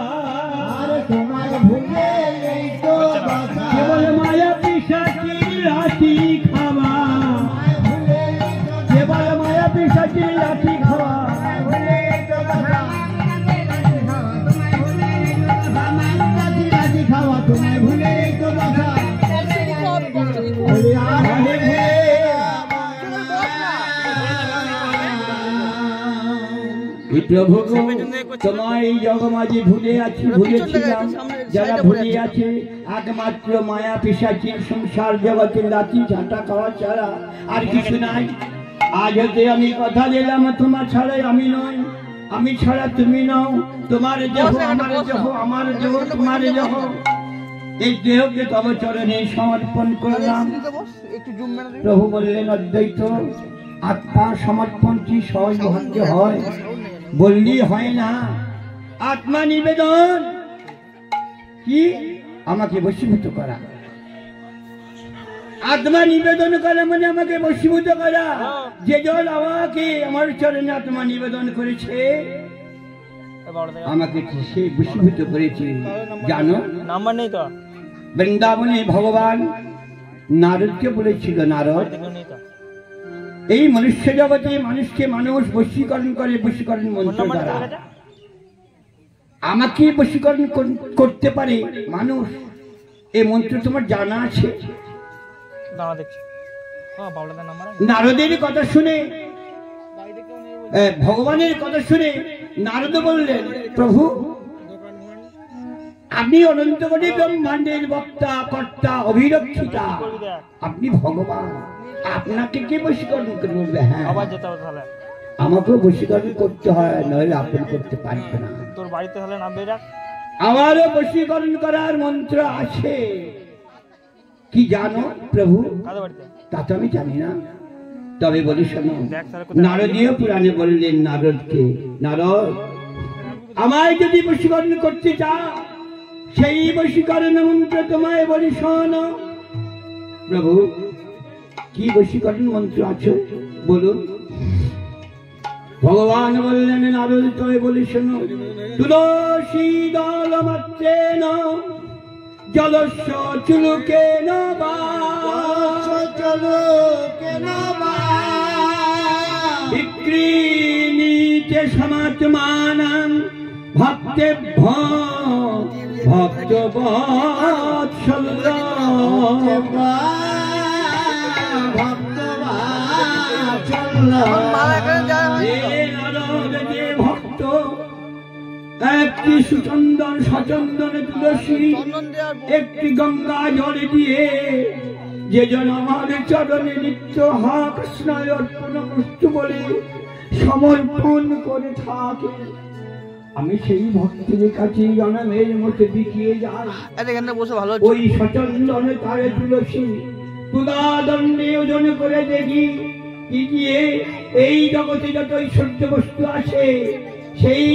আরে তোমায় ভুলে এই তো দশা, কেবল মায়া পিশাচির লাঠি খাওয়া, কেবল মায়া পিশাচির লাঠি খাওয়া, তোমায় ভুলে এই তো দশা, প্রভু তোমায় জগমাঝে ভুলে আছি, ভুলেছিলাম, যারা ভুলে আছে একমাত্র মায়া পিশাচির সংসার জগতের লাঠি ঝাঁটা খাওয়া ছাড়া আর কিছু নাই। আজ হতে আমি কথা দিলাম, তোমার ছাড়াই আমি নই, আমি ছাড়া তুমি নও, তোমার দেহ আমার দেহ, আমার দেহ তোমার দেহ, এই দেহকে তব চরণে সমর্পণ করলাম। প্রভু বললেন, অদ্বৈত, আত্মা সমর্পণ কি সহজ ভাগ্য হয়? বললি হয় না। আত্মা নিবেদন কি? আমাকে বশীভূত করা। আত্মা নিবেদন করা মানে আমাকে বশীভূত করা। যে জন আমাকে আমার চরণে আত্মা নিবেদন করেছে, আমাকে সে বশীভূত করেছে। জানো, নাম্বার নেই তো। বৃন্দাবনে ভগবান নারদকে বলেছিল, নারদ, এই মনুষ্য জগতে মানুষকে মানুষ বশীকরণ করে, বশীকরণ মন্ত্র দ্বারা। আমাকে বশীকরণ করতে পারে মানুষ, এই মন্ত্র তোমার জানা আছে? নারদের কথা শুনে, ভগবানের কথা শুনে নারদ বললেন, প্রভু, আপনি অনন্ত কোটি ব্রহ্মাণ্ডের বক্তা, কর্তা, অভিরক্ষিতা, আপনি ভগবান, আপনাকে কে বশীকরণ করবে? হ্যাঁ, আমাকেও বশীকরণ করতে হয়, নইলে আপন করতে পারবে না। তোর বাড়িতে হলে নামবে না। আমারও বশীকরণ করার মন্ত্র আছে। কি জানো প্রভু? তা তো আমি জানি না, তবে বলি শোনো। নারদীয় পুরাণে বললেন নারদকে, নারদ, আমায় যদি বশীকরণ করতে চাও, সেই বশীকরণ মন্ত্র তোমায় বলি শোনো। প্রভু, কি বশীকরণ মন্ত্র আছে বলুন। ভগবান বললেন, নারদ তোয় বলি শোনো। তুলসী দল মাত্রেণ জলস্য চুলুকেন বা, বিক্রীণীতে সমাত্মানাং ভক্তেভ্য ভক্তবৎসল। ভক্ত একটি সুচন্দন সচন্দনে তুলসী, একটি গঙ্গা জলে দিয়ে যে জন আমার চরণে নিত্য হা কৃষ্ণায় অর্পণ বস্তু বলে সমর্পণ করে থাকে, আমি সেই ভক্তের কাছে জনমের মধ্যে বিকিয়ে যাই। ওই সচন্দনে তারে তুলসী তুলাদণ্ডে ওজন করে দেখি, গিয়ে এই জগতে যত ঐশ্বর্য বস্তু আছে, সেই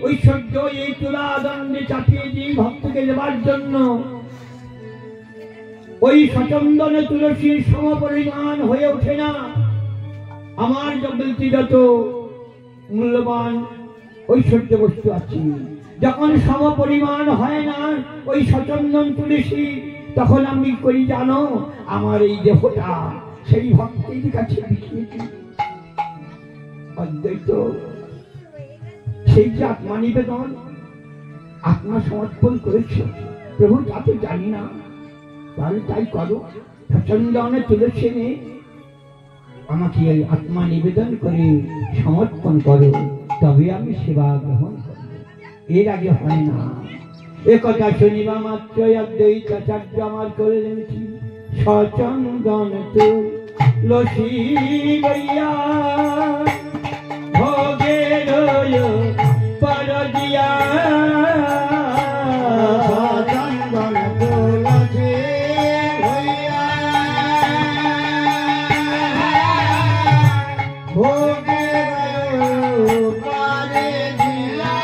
ঐশ্বর্য এই তুলাদণ্ডে চাপিয়ে দিই ভক্তকে দেবার জন্য। ওই সচন্দনে তুলসীর সমপরিমাণ হয়ে ওঠে না আমার জগতে যত মূল্যবান ঐশ্বর্য বস্তু আছে। যখন সম পরিমাণ হয় না ওই সচন্দন তুলসী, তখন আমি করি জানো, আমার এই দেহটা সেই ভক্তের কাছে বিকিয়ে দিই। অদ্বৈত সেই যে আত্মা নিবেদন, আত্মা সমর্পণ করেছে প্রভু, তা তো জানি না, তাহলে তাই করো। সচন্দনে তুলসী নিয়ে আমাকে এই আত্মা নিবেদন করে সমর্পণ করো, তবে আমি সেবা গ্রহণ করব, এর আগে হয় না। এ কথা শুনিবা মাত্র অদ্বৈতাচার্য আমার করলেন কি, সচন্দন তুলসী লইয়া ভোগের পর দিয়া, সচন্দন তুলসী লইয়া ভোগের পরে দিয়া,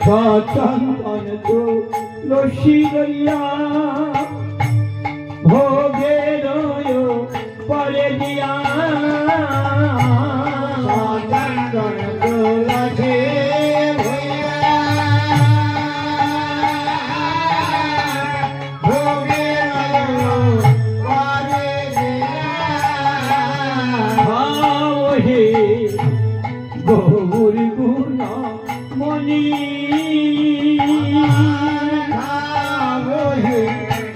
সচন্দন তুলসী লইয়া ভোগের পরে দিয়া, সচন্দন তুলসী লইয়া ভোগের পরে দিয়া, হে গৌর গুণ মণি,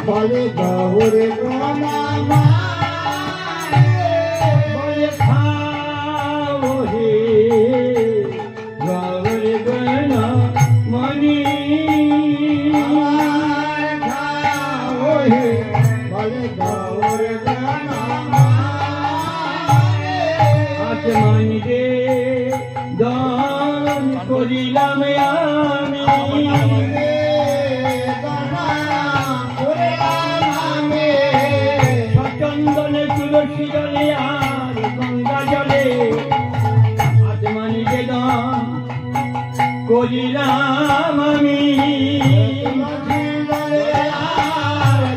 বলে গৌর গুণমা, বলে খাও হে গৌর গুণ মণি, বলে গৌর গুণমা, আত্মনি রে দান করিলাম আমি, সচন্দনে তুলসী জলে আর গঙ্গা জলে, আত্মা নিবেদন করিলাম আমি,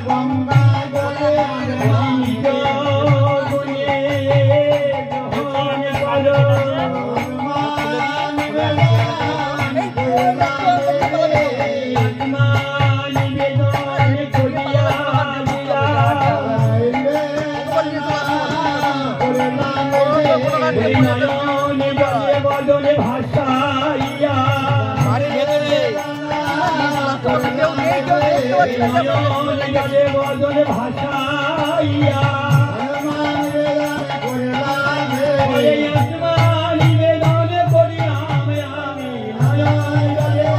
গঙ্গা জলে নিজ গুণে গ্রহণ করো, আত্মা নিবেদন করিয়া দিয়া, নয়ন জলে বদনে ভাসাইয়া, নয়ন জলে বদনে ভাসাইয়া, ওরে আত্মা নিবেদন করিলাম আমি, নয়ন জলে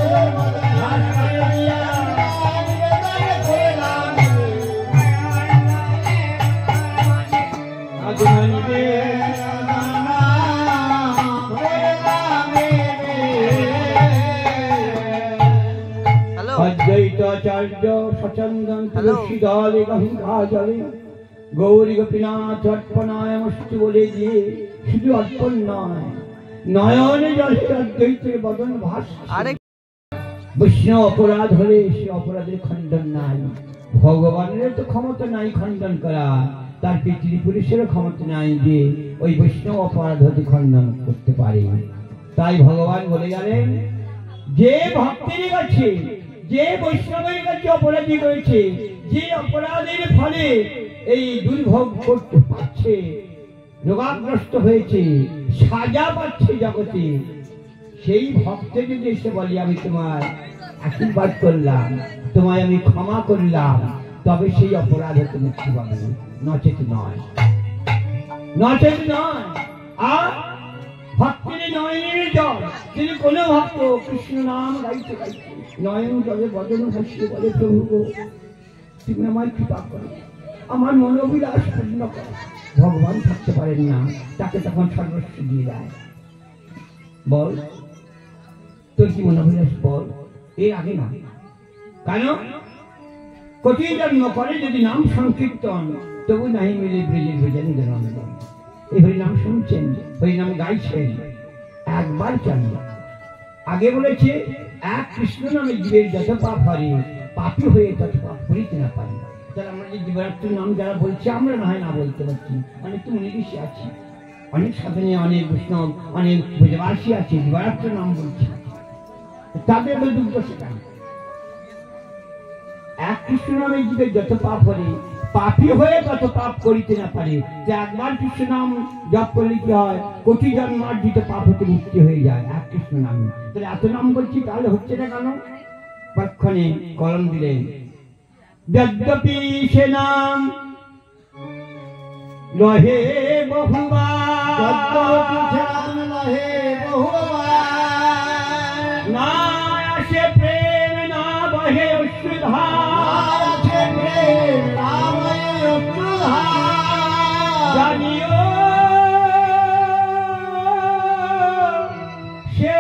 ভাসাইয়া, আত্মা অদ্বৈতাচার্য সচন্দন তুলসী দলে গঙ্গা জলে গৌরী গোপীনাথ অর্পণায়মস্তু বলে দিয়ে শুধু অর্পণ নয়, নয়নে জলে অদ্বৈতের বদন ভাসছে। বৈষ্ণব অপরাধ হলে সে অপরাধের খণ্ডন নাই, ভগবানের তো ক্ষমতা নাই খণ্ডন করা, তার পিতৃপুরুষেরও ক্ষমতা নাই যে ওই বৈষ্ণব অপরাধ হতে খণ্ডন করতে পারে। তাই ভগবান বলে গেলেন, যে ভক্তের কাছে, যে বৈষ্ণবের কাছে অপরাধী রয়েছে, যে অপরাধের ফলে এই দুর্ভোগ করতে পারছে, রোগাগ্রস্ত হয়েছে, সাজা পাচ্ছে জগতে, সেই ভক্তে যদি এসে বলি আমি তোমার আশীর্বাদ করলাম, তোমায় আমি ক্ষমা করলাম, তবে সেই অপরাধ হতে মুক্তি পাবে, নচেত নয়, নচেত নয়। আর ভক্তের নয়নের জল, যদি কোনো ভক্ত কৃষ্ণ নাম গাইতে গাইতে নয়ন জলে বদন ভাসিয়ে বলে, প্রভু গো তুমি আমার কৃপা করো, আমার মনোবিলাস পূর্ণ করো, ভগবান থাকতে পারেন না, তাকে তখন সর্বস্ব দিয়ে দেয়। বল তোর কি মনোবিলাস, বল, এর আগে না। কেন? কোটি জন্ম করে যদি নাম সংকীর্তন, তবু নাই মিলে ব্রজের ভোজনী জনন্দন। এই হরিনাম শুনছেন, হরিনাম গাইছেন, একবার চান। আগে বলেছে এক কৃষ্ণ নামে জীবের যত পাপ হরে, পাপী হয়ে তত পাপ করিতে না পারে। তাহলে আমরা যে জীবাত্মার নাম যারা বলছি, আমরা না হয় না বলতে পারছি, মানে তুমি ঋষি আছি, অনেক সাধনে অনেক বৈষ্ণব অনেক ব্রজবাসী আছে দিবারাত্র নাম বলছে, তাদের দুঃখ সেখানে এক কৃষ্ণ নামের যুগে যত পাপ হলে পাপী হয়ে তত পাপ করিতে না পারে, যে একবার কৃষ্ণ নাম জপ করলে কি হয়, কোটি জন্মার্জিত পাপ হতে মুক্তি হয়ে যায় এক কৃষ্ণ নামে। তাহলে এত নাম বলছি, তাহলে হচ্ছে না কেন? পক্ষণে কলম দিলেন, যদ্যপি সে নাম লহে বহুবার, না আসে প্রেম না বহে অশ্রুধার, জানিও সে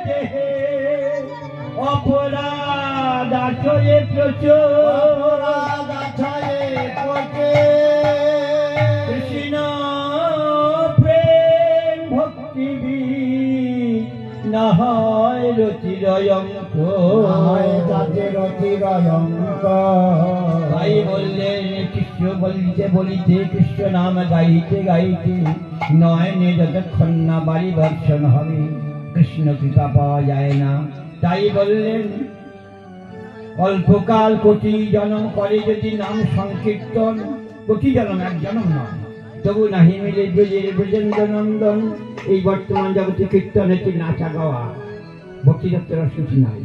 দেহে অপরাধ আছে প্রচুর, কৃষ্ণ প্রেম ভক্তি না হয় রতিরয়ঙ্ক, ভাই বললেন কৃষ্ণ বলিতে বলিতে কৃষ্ণ নাম গাইতে গাইতে নয়নে যতক্ষণ না বাড়ি বর্ষণ হবে কৃষ্ণ কৃপা পাওয়া যায় না। তাই বললেন অল্পকাল কোটি জন্ম করে যদি নাম সংকীর্তন, কোটি জন্ম এক জন্ম নয়, তবু নাহি মিলে ব্রজের ব্রজেন্দ্র নন্দন। এই বর্তমান জগতে কীর্তন হচ্ছে নাচা গাওয়া, ভক্তিযাত্রার সূচি নাই,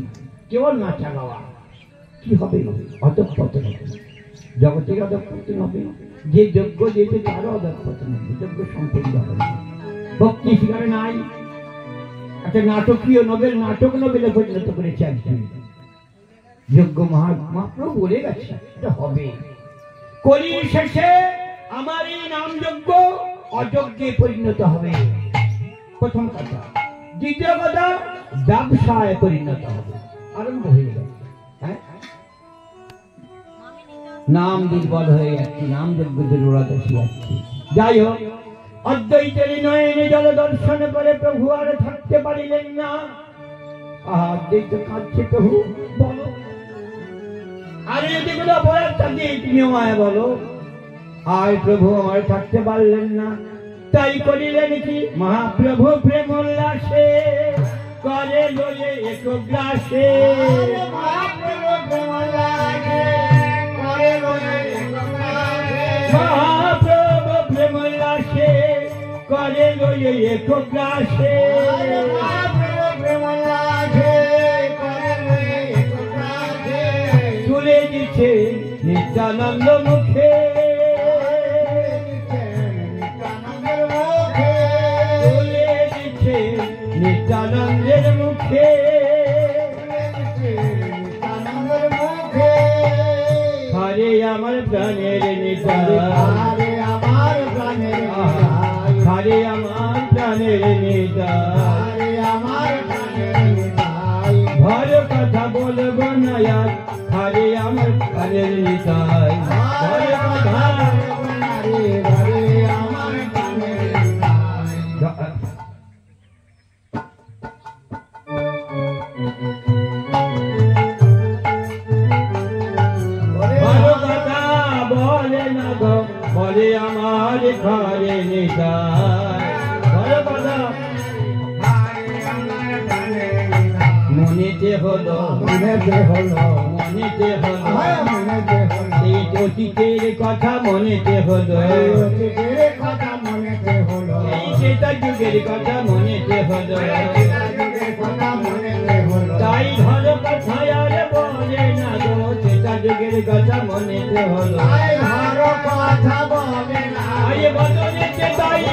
কেবল নাচা গাওয়া। কি হবে? অধঃপতন হবে, জগতের অধঃপতন হবে, যে যজ্ঞ দিয়েছে তারও অধঃপতন হবে, যজ্ঞ সম্পূর্ণ হবে না। ভক্তি সেখানে নাই। একটা নাটকীয় নোবেল, নাটক নোবেলে পরিণত করেছে একজন যোগ্য মহাপ্রভু বলে গেছে এটা হবে। কলির শেষে আমার এই নাম যজ্ঞ অযজ্ঞে পরিণত হবে, প্রথম কথা। দ্বিতীয় কথা, ব্যবসায় পরিণত হবে, আরম্ভ হয়ে গেছে। নাম দুর্বল হয়ে যাচ্ছে, নাম যজ্ঞ দুর্বলতা যাচ্ছে। যাই হোক, অদ্বৈতের নয়নে জল দর্শন করে প্রভু আর থাকতে পারিলেন না। অদ্বৈত কাঁদছে, প্রভু বলো, আরে যদি কোনো অপরাধ থাকে তুমিও আমায় বলো। আর প্রভু আমার থাকতে পারলেন না, তাই করিলেন কি, মহাপ্রভু প্রেম উল্লাসে করে লয়ে এক গ্রাসে, মহাপ্রভু প্রেম উল্লাসে করে লয়ে এক গ্রাসে, মহাপ্রভু প্রেম উল্লাসে করে লয়ে এক গ্রাসে, মহাপ্রভু প্রেম উল্লাসে করে লয়ে এক গ্রাসে, তুলে দিচ্ছে নিত্যানন্দ মুখে, নিত্যানন্দের মুখে, হরে আমার প্রাণের নিতাই, হরে আমার প্রাণের নিতাই, ভর কথা বলবো না আর, হরে আমার প্রাণের নিতাই, ভর কথা বলে আমার ঘরে নিতাই, মনেতে হলো মনেতে হলো মনেতে হলো, এই অতীতের কথা মনেতে হলো, এই সেটা যুগের কথা মনেতে হলো, তাই ধরো কথা আর বলে না গো, সেটা যুগের কথা মনেতে হলো, কথা বলে না বদলেছে তাই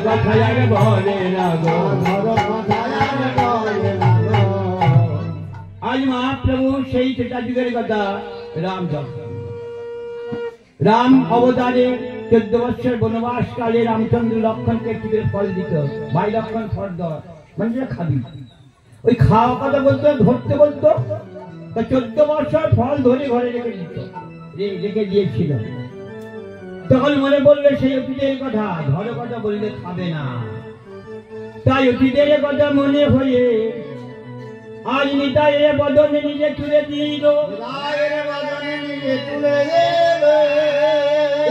কথা আর বলে না গো, আজ মহাপ্রভু সেই সেটা যুগের কথা রাম অবতারে 14 বৎসর বনবাস কালে রামচন্দ্র লক্ষণকে একটি করে ফল দিত, ভাই লক্ষণ ফল দেওয়া মানে খাবি, ওই খাওয়া কথা বলতো, ধরতে বলতো, 14 বৎসর ফল ধরে ঘরে রেখে দিত, রেখে দিয়েছিল। তখন মনে পড়লো সেই অতীতের কথা, ঘরে কথা বললে খাবে না, তাই অতীতের কথা মনে হয়ে আজ নিতাইয়ের বদনে নিজে তুলে দিল,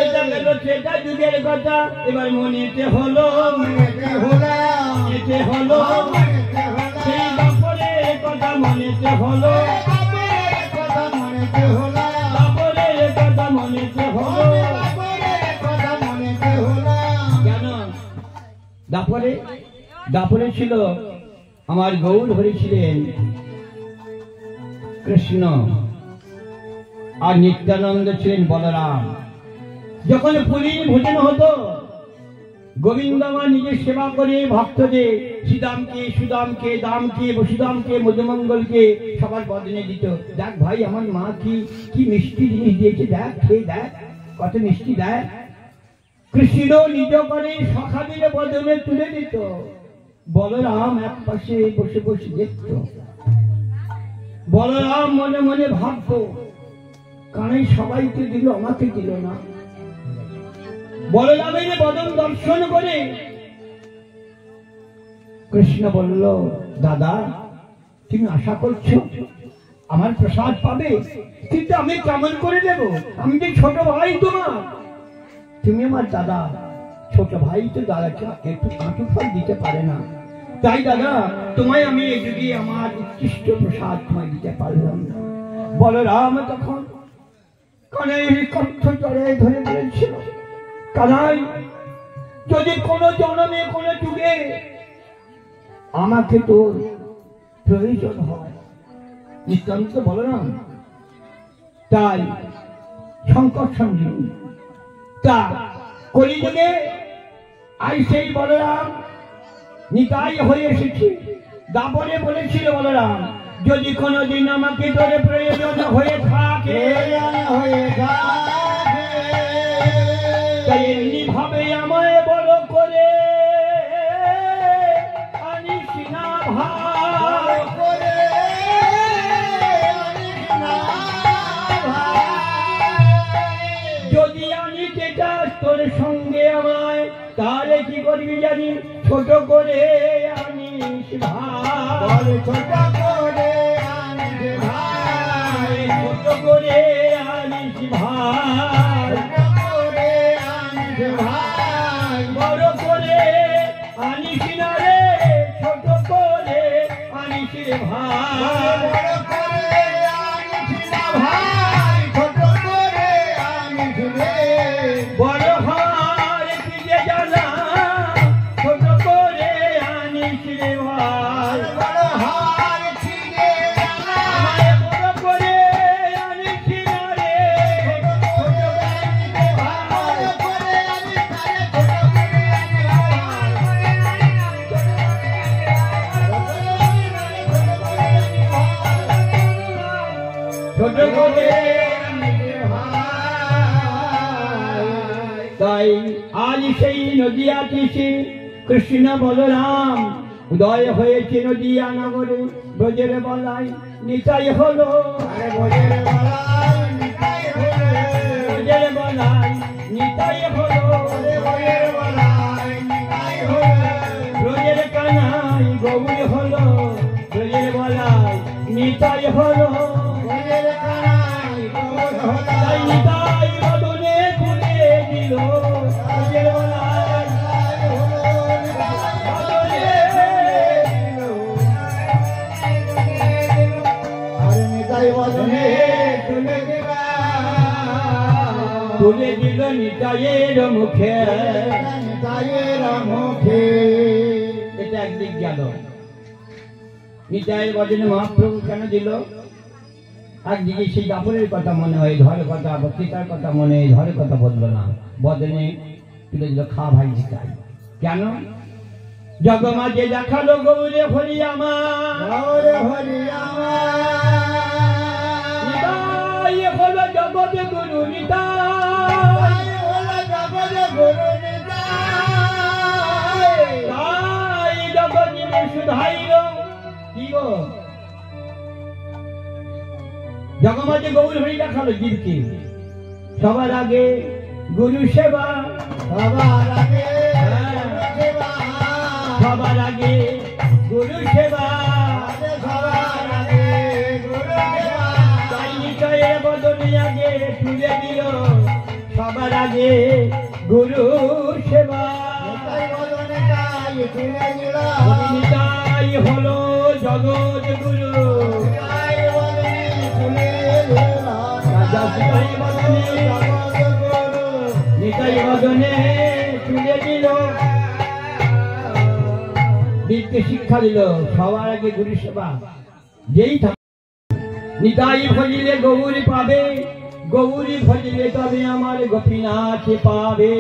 এটা গেল সেটা যুগের কথা, এবার মনেতে হলো মনেতে হলো সেই বাপরের কথা মনেতে হলো বাপরের কথা মনেতে হলো। কেন দাপরে ছিল আমার গৌর হরি ছিলেন কৃষ্ণ, আর নিত্যানন্দ ছিলেন বলরাম। যখন পুরীর ভোজন হতো, গোবিন্দ আমার নিজের সেবা করে ভক্তদের শ্রীদামকে সুদামকে দামকে বসুদামকে মধুমঙ্গলকে সবার বদনে দিত। দেখ ভাই আমার মা কি মিষ্টি জিনিস দিয়েছে, দেখ খেয়ে দেখ কত মিষ্টি দেয়। কৃষ্ণ নিজ করে সখাদের বদনে তুলে দিত, বলরাম এক পাশে বসে বসে দেখত। বলরাম মনে মনে ভাবত, কানাই সবাইকে দিল আমাকে দিল না। বলরামের বদন দর্শন করে কৃষ্ণ বলল, দাদা তুমি আশা করছো আমার প্রসাদ পাবে, কিন্তু আমি কেমন করে দেব? আমি যে ছোট ভাই তোমার, তুমি আমার দাদা, ছোট ভাই তো দাদাকে একটু কাঁটু ফল দিতে পারে না, তাই দাদা তোমায় আমি এই যুগে আমার উৎকৃষ্ট প্রসাদ তোমায় দিতে পারলাম না। বলরাম তখন কানাই কণ্ঠ জড়ায় ধরে বলেছিল, কানাই যদি কোনো জন্মে কোনো যুগে আমাকে তোর প্রয়োজন হয়, নিত্যান্ত বলরাম তাই সংকট সঞ্জীবনী তা কলিযুগে আই সেই বলরাম নিতাই হয়ে এসেছে। দাপরে বলেছিল বলরাম, যদি কোনোদিন আমাকে তোর প্রয়োজন হয়ে থাকে তাই এমনি ভাবে আমায় বড় করে আনিস না ভাই, যদি আনিতে চাস তোর সঙ্গে আমায়, তাহলে কি করবি জানি, ছোট করে আনিস ভাই, ছোট করে আনিস ভাই, ছোট করে আনিস ভাই, বড় করে আনিস না রে, ছোট করে আনিস রে ভাই, বড় হার কি যে জানা, ছোট করে আনিস রে ভাই, বড় হার কি যে জানা, বড় করে আনিস না রে, ছোট করে ভাই, ছোট করে তাই আজ সেই নদিয়া তীরে কৃষ্ণ বলরাম উদয় হয়েছে নদিয়া নগরে। ব্রজের বলাই নিতাই হলো, ব্রজের বলাই নিতাই হলো, ব্রজের কানাই গৌর হলো, ব্রজের বলাই নিতাই হলো, তাই নিতাই বদনে তুলে দিল, ব্রজের বলাই বদনে তুলে দিল নিতাইয়ের মুখে, এটা একদিক গেল। নিতাইয়ের বদনে মহাপ্রভু কেন দিল? একদিকে সেই দাপরের কথা মনে হয়, ধরের কথা বক্তৃতার কথা মনে হয়, ধরের কথা বললো না, বদনে তুলে দিল খা ভাই নিতাই। কেন? জগমাঝে দেখালো গৌরে হরি আমার, নিতাই হলো জগৎ গুরু, নিতাই তাই জগৎ জীবে শুধাইল। কি গো জগমাঝে গৌর হরি দেখালো জীবকে, সবার আগে গুরু সেবা, সবার আগে সবার আগে গুরু সেবা, সবার নিতাইয়ের বদনে আগে তুলে দিল সবার আগে গুরু সেবা। নিতাই হলো জগৎ গুরু, নিতাই বদনে তুলে দিল, বিদ্যে শিক্ষা দিল সবার আগে গুরু সেবা। যেই নিতাই ভজিলে গৌরী পাবে, গৌরী ভজিলে তবে আমার গোপীনাথ পাবে।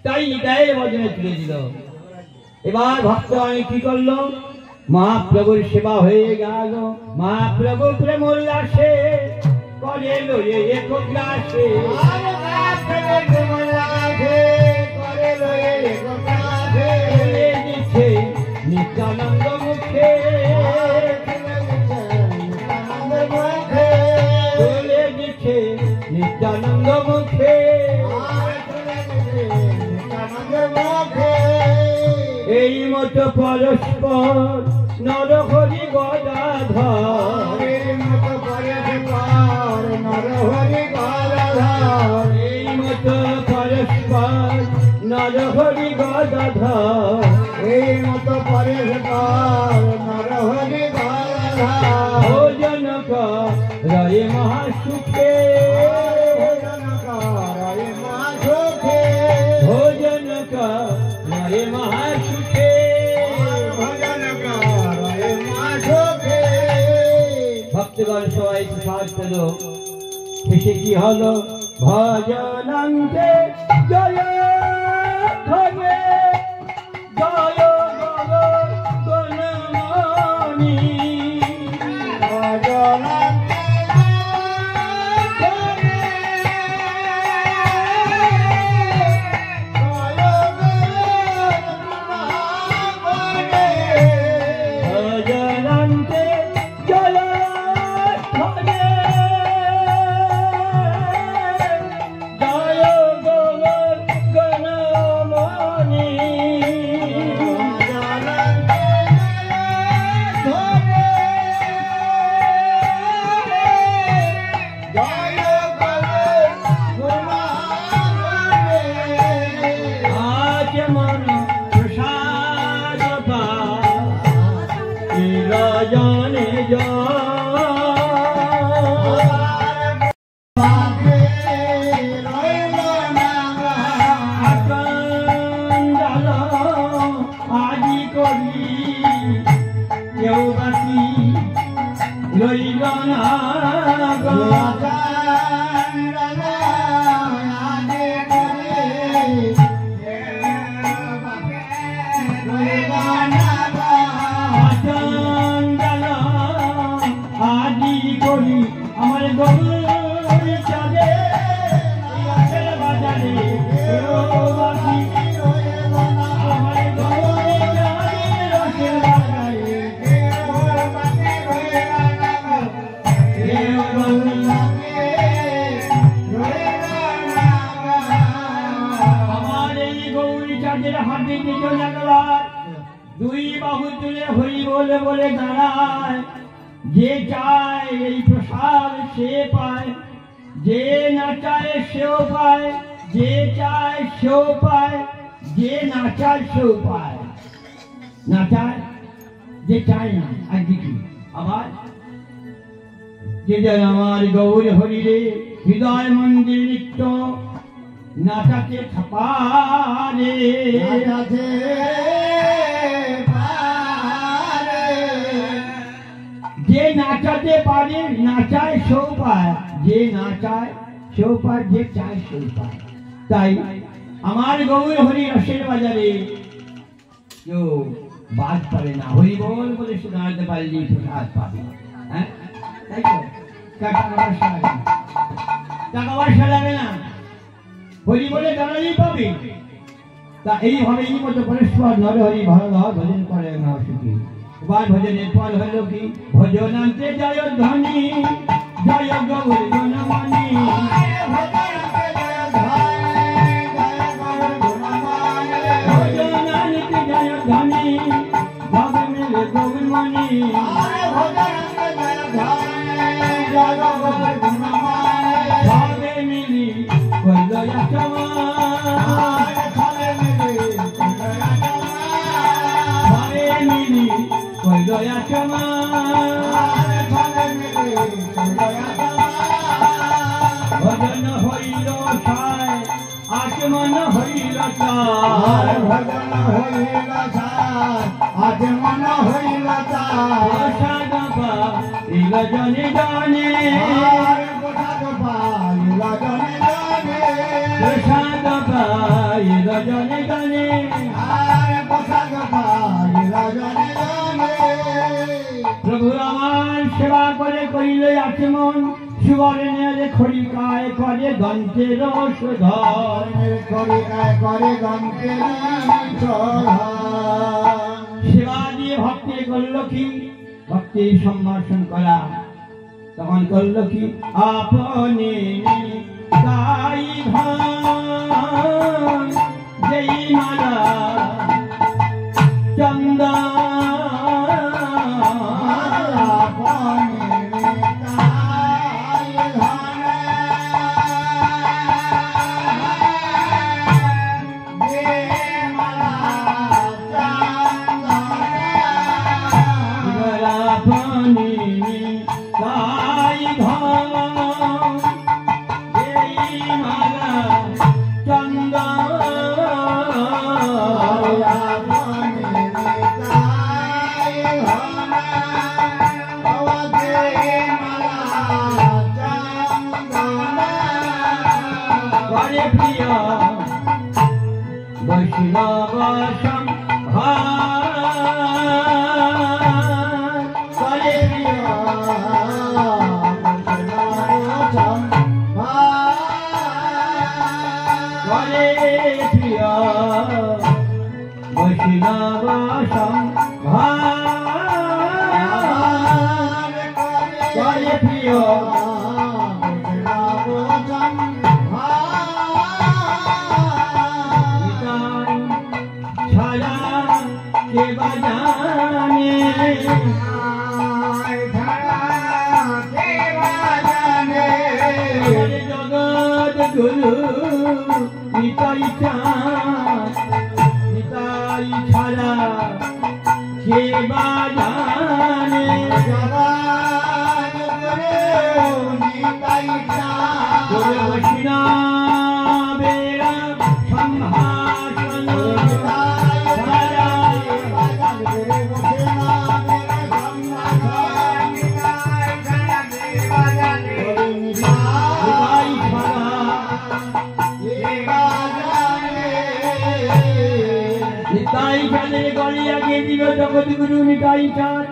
তাই নিতাইয়ের বদনে তুলে দিল। এবার ভক্ত আমি কি করলো, মহাপ্রভুর সেবা হয়ে গেল। মহাপ্রভু প্রেম উল্লাসে করে লয়ে এক গ্রাসে, দিচ্ছে নিত্যানন্দ মুখে, চলে দিচ্ছে নিত্যানন্দ মুখে। এই মতো পরস্পর নর হরি গদাধর, এই মতো পরস্পর নর হরি গদাধর, এই মতো পরস্পর নর হরি গদাধর, এই মতো পরস্পর নর হরি গদাধর। ভোজন করে মহাসুখে, ভোজন করে মহাসুখে, ভোজন করে মহাসুখে, ভোজন করে মহাসুখে। ভক্তগণ সবাই প্রসাদ পেল। শেষে কি হলো, ভজনান্তে জয় ধরে জয় গণমণি, ভজনান্তে দুই বাহু তুলে হরি বলে বলে দাঁড়ায়। যে চায় এই প্রসাদ সে পায়, যে না চায় সেও পায়, যে চায় সেও পায়, যে না চায় সেও পায়। না চায়, যে চায় না একদিকে, আবার যে যেন আমার গৌর হরি রে হৃদয় মন্দির নিত্য নাচাতে খাপারে, যে নাচাতে পারে নাচায় সেও পায়, যে না চায় সেও পায়, যে চায় সেও পায়। তাই আমার গৌর হরি রসের বাজারে কেউ বাদ পারে না। হরি বল বলে শোনাতে পারলেই প্রসাদ পাবে। হ্যাঁ, তাই তো টাকা পয়সা লাগে না, হরি বলে দাঁড়ালেই পাবে। তা এইভাবে এই মতো পরস্পর নরহরি ভারধর ভজন করে না সুখী। এবার ভজনের পর হলো কি, ভজনান্তে জয় ধ্বনি জয় গৌর গুণমণি, ভজনান্তে জয় ধ্বনি ভগ মিলে গৌরমণি, ভজনান্তে জয় ধ্বনি সবে মিলি কইল আচমন সবে মিলি কইল আচমন ভজন হইল ছায় আচমন হইল চায় ভজন হইল ছায় আচমন হইল চায় প্রসাদ পাইল জনে জনে প্রসাদ পাইল জনে জনে প্রসাদ পাইল জনে জনে প্রসাদ পাইল জনে জনে প্রভু আমার সেবা করে কইলে আচমন সুবর্ণের খড়িকায় করে দন্তের শোধন খড়িকায় করে দন্তের শোধন সেবা দিয়ে ভক্তি করল কি ভক্তি সম্ভাষণ করা তখন করল কি আপনি গাই ধান যেই মালা চন্দা বৈষ্ণবসম করে প্রিয় বৈষ্ণবসম করে প্রিয় के बजाने जगत गुरु निताई छाड़ा के बजाने गुरु कृष्णा बेरा संभाषण জগৎগুরু নিতাই চাঁদ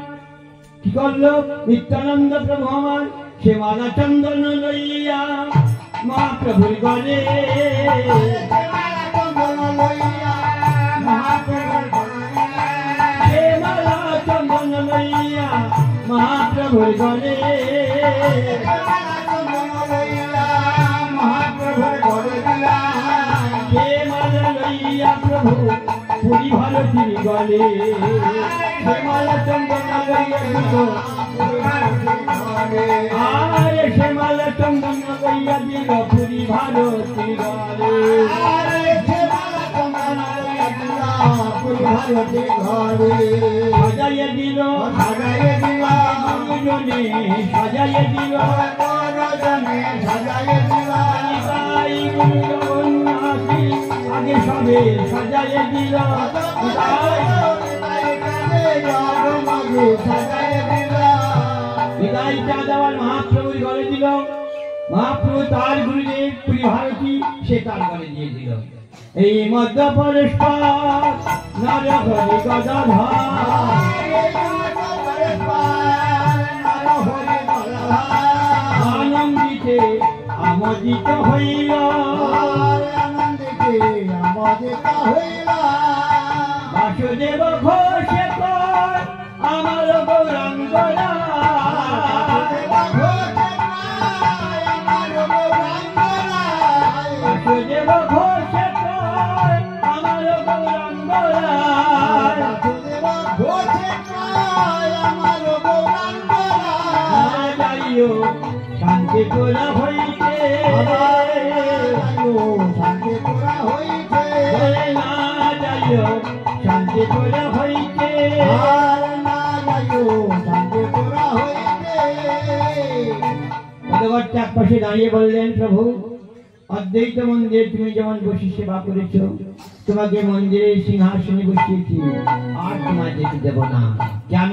কি করলো নিত্যানন্দ প্রভু আমার সে মালা চন্দন লইয়া মহাপ্রভুর গলে সে মালা চন্দন লইয়া মহাপ্রভুর গলে সে মালা লইয়া প্রভু পুরী ভারতীর গলে শ্যামালা চন্দন লইয়া দিল আরে শ্যামালা চন্দন লইয়া দিল পুরী ভারতীর গলে সাজাইয়া দিল গুরুজনে সাজাইয়া দিল আগে সবে সাজাইয়া দিল বিদায় চাঁদ আবার মহাপ্রভুর গলে দিল মহাপ্রভু তার গুরুদেব পুরী ভারতী সে তার গলে দিয়ে দিল এই মধ্য পরস্পর নরহরি গদাধর আনন্দিতে আমোদিত হইল বাসুদেব ঘোষে কর আমার গৌরাঙ্গরা বাসুদেব ঘোষে কর আমার গৌরাঙ্গরা যাইও শান্তি তোলা হইতে শান্তি তোরা হইতে বলে না যাইও শান্তি তোলা হইতে আর না যাইও শান্তি তোরা হইতে। ভগবত এক পাশে দাঁড়িয়ে বললেন, প্রভু অদ্বৈত মন্দিরে তুমি যেমন বসে সেবা করেছ, তোমাকে মন্দিরের সিংহাসনে বসিয়েছি, আর তোমায় যেতে দেব না। কেন?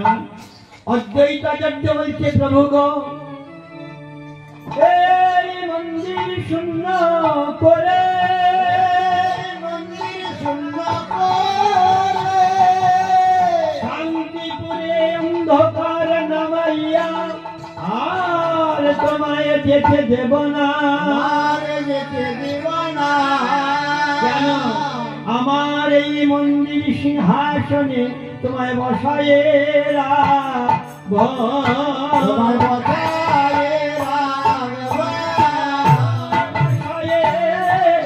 অদ্বৈতাচার্য বলছে, প্রভু গো, এই মন্দির শূন্য করে, মন্দির শূন্য করে শান্তিপুরে অন্ধকার নামাইয়া আর তোমায় যেতে দেব না। আর যেতে দিব না। কেন? আমার এই মন্দির সিংহাসনে তোমায় বসায়ে রাখব। তোমার কথায় রাখব। বসায়ে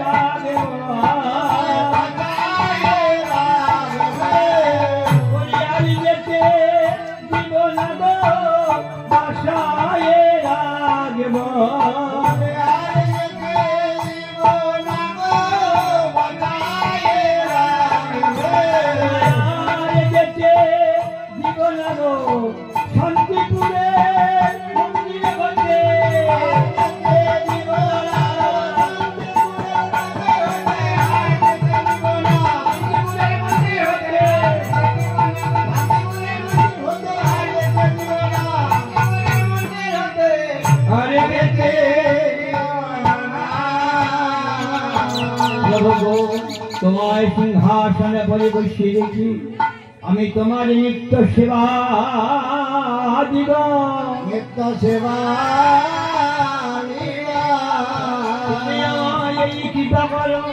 রাখব। কথায় রাখব। বলি আমি যেতে দিব না গো, বসায়ে রাখব। আর যেতে দিব না গো, কথায় রাখব। আর যেতে দিব না গো, শান্তিপুরে মন্দিরে বসে দিব না। শান্তিপুরে মন্দির হতে আরে যেতে প্রভু গো, তোমায় সিংহাসনে বলে বসিয়ে রেখি, আমি তোমার নিত্য সেবা দিব। নিত্য সেবা তুমি আমায় এই কৃপা করো,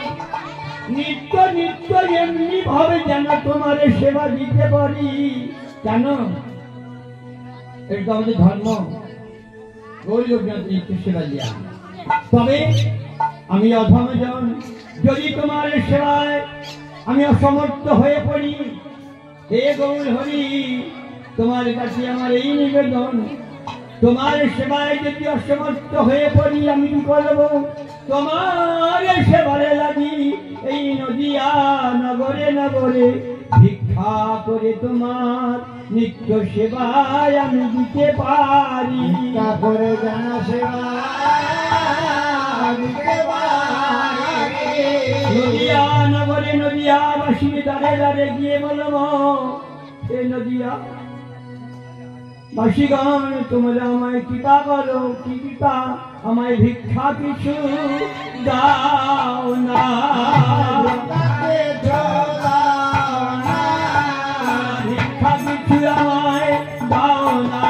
নিত্য নিত্য এমনি ভাবে যেন তোমার সেবা দিতে পারি। কেন? এটা তো আমাদের ধর্ম, গৌরব নিত্য সেবা দেওয়া। তবে আমি অধমজন, যদি তোমার সেবায় আমি অসমর্থ হয়ে পড়ি, হে গৌর হরি, তোমার কাছে আমার এই নিবেদন, তোমার সেবায় যদি অসমর্থ হয়ে পড়ি, আমি কি করব? তোমার সেবারে লাগি এই নদিয়া নগরে নগরে ভিক্ষা করে তোমার নিত্য সেবায় আমি দিতে পারি। করে যেন সেবা দিতে পারি। নদিয়া নগরে নদিয়াবাসী দাঁড়ে দাঁড়ে গিয়ে বলব, এ নদিয়া বাসীগণ, তোমরা আমায় কৃপা করো, কি কৃপা? আমায় ভিক্ষা কিছু দাও না। তাকে দাও না। ভিক্ষা কিছু আমায় দাও না।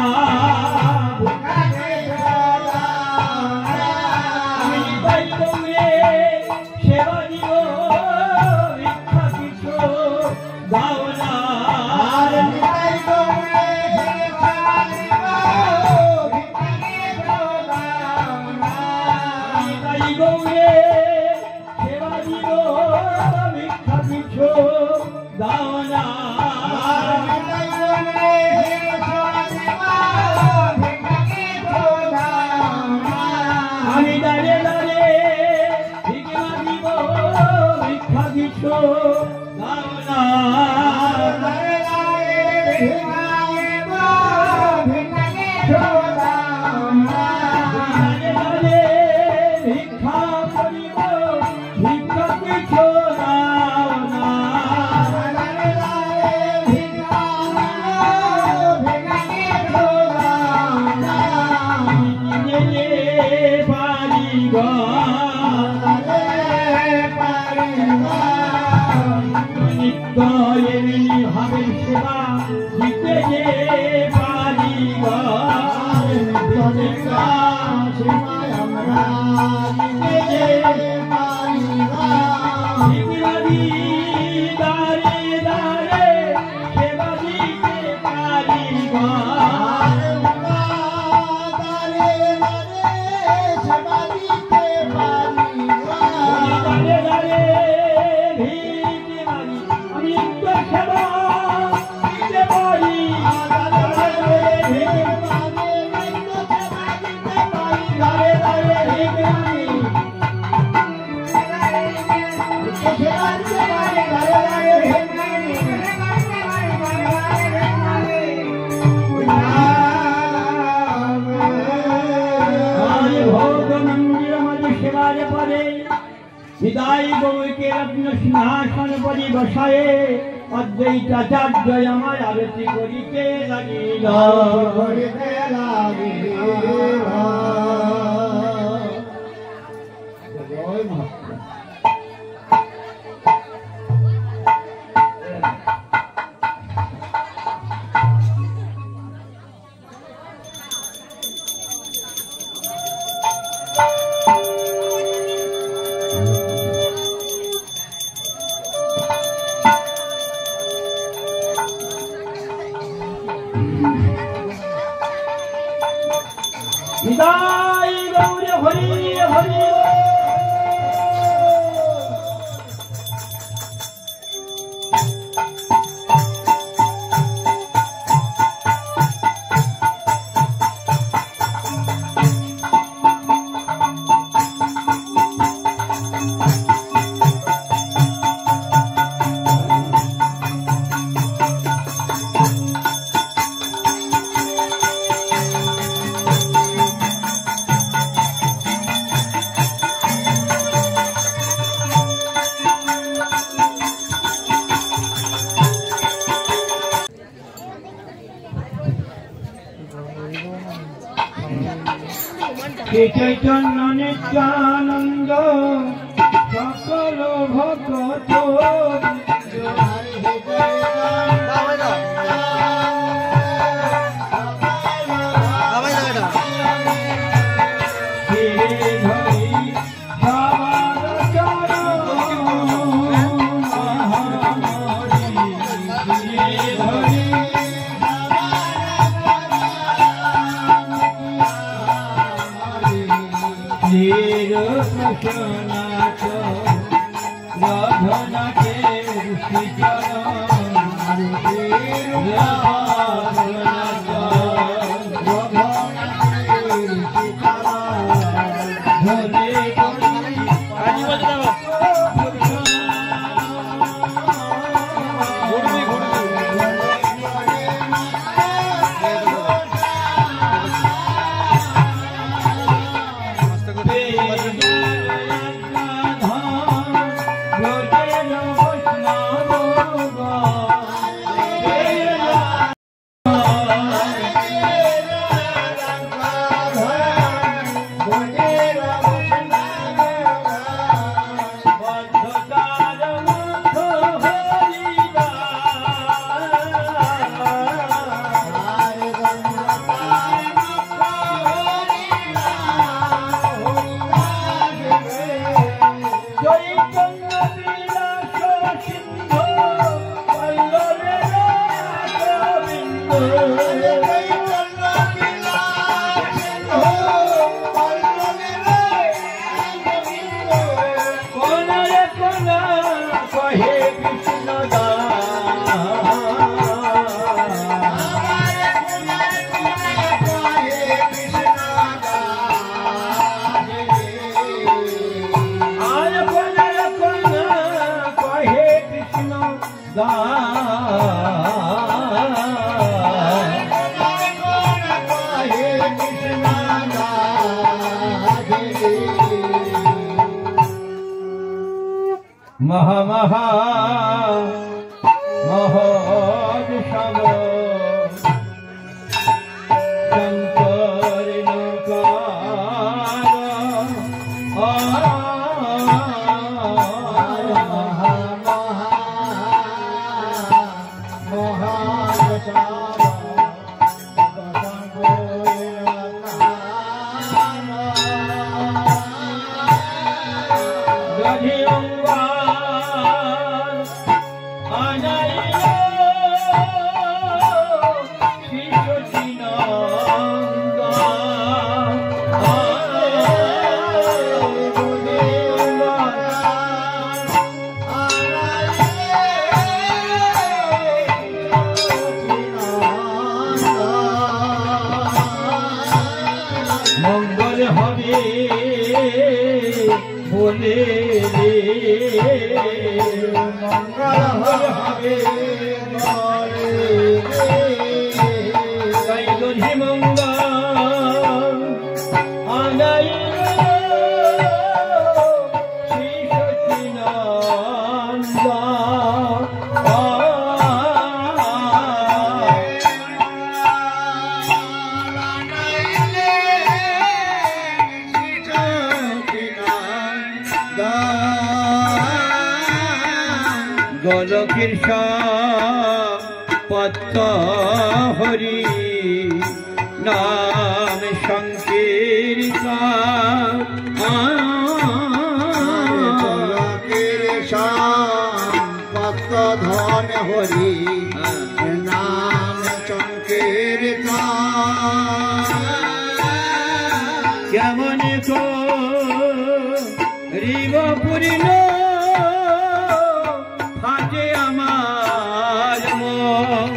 তাকে দাও না। আমি নিতাই গৌরে সেবা দিব, ভিক্ষা কিছু দাও না। আর নিতাই গৌরে সেবা দিব, ভিক্ষাকে দাও না। নিতাই গৌরে সেবা দিব, ভিক্ষা কিছু দাও না। আর নিতাই গৌরে সেবা দিব, ভিক্ষাকে দাও না। আমি দাঁড়িয়ে দাঁড়িয়ে ভিক্ষা দিব, ভিক্ষা কিছু দাও না। দাঁড়িয়ে দাঁড়িয়ে ভিক্ষা করিব, ভিক্ষা কিছু দাও না। নিজে পারি গো, নিত্য এমনি ভাবে সেবা দিতে যে পারি গো। ভিখারি দাঁড়িয়ে দাঁড়িয়ে সেবা দিতে পারি গো। দাঁড়িয়ে দাঁড়িয়ে ভিক্ষে মারি, আমি নিত্য সেবা দিতে পারি। मंदिर मज सेवार परे हृदय गौर के रत्न सिंहासन परि बसाए अद्वैताचार्य আমার আরতি করিতে লাগিল हृदय गौर हरि हरि चैतन्य नित्यानंद सकल भक्त राधना के ऋषि महा महा महद सब शंकर बोले रे मंगल हवे कई मंगल নাই শ্রী সচিদানন্দ গোলকের পত্ত হরি নাম সংকীর্তন গোলকের পত্ত ধন হরি নাম সংকীর্তন কেমন করিব পূর্ণ ফাটে আমার মন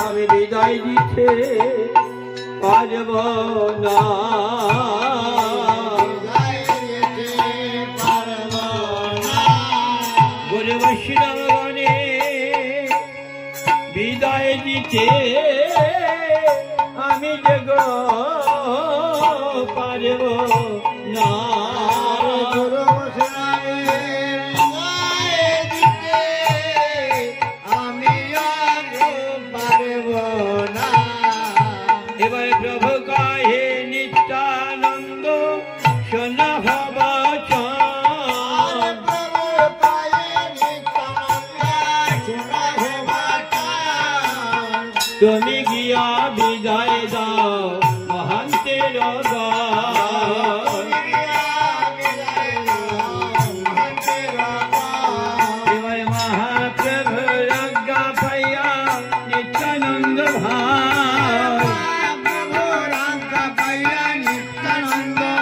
আমি বিদায় দিতে পারব না গুরু বৈষ্ণবগণে বিদায় দিতে আমি যে গো পারব না এবার প্রভু কাহে নিত্যানন্দ সোনা হবা তুমি গিয়া বিদায় দাও মহান্তের এবার মহাপ্রভু রজ্ঞা পাইয়া নিত্যানন্দ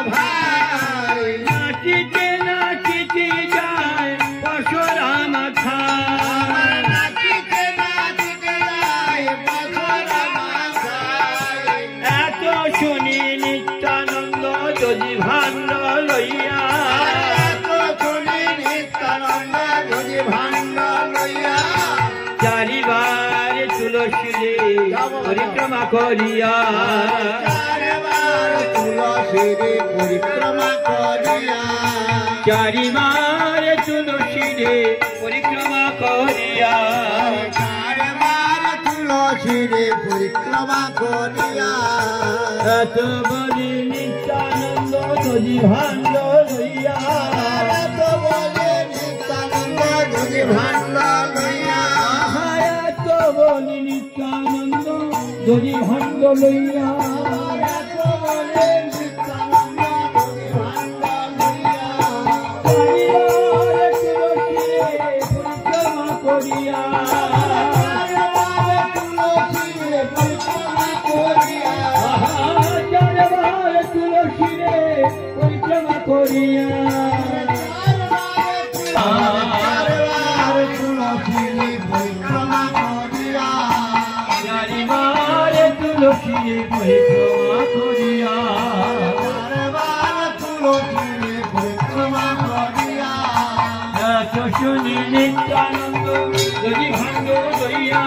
ভাই নাচিতে নাচিতে যায় পরশুরাম এত শুনি নিত্যানন্দ যদি ভাণ্ড লইয়া চারিবার তুলসী পরিক্রমা করিয়া পরিক্রমা করিয়া চারিবার তুলসী পরিক্রমা করিয়া তুলসীরে পরিক্রমা করিয়া এত বলি নিত্যানন্দ যদি ভাণ্ড লইয়া এত বলে নিত্যানন্দ যদি ভাণ্ড লইয়া এত বলি নিত্যানন্দ যদি ভাণ্ড লইয়া এত বলে নিত্যানন্দ যদি ভাণ্ড লইয়া চারিবার তুলসী পরিক্রমা করিয়া পরিক্রমা করিয়া চারিবার তুলসী পরিক্রমা করিয়া শুনি নিত্যানন্দ যদি ভাণ্ড লইয়া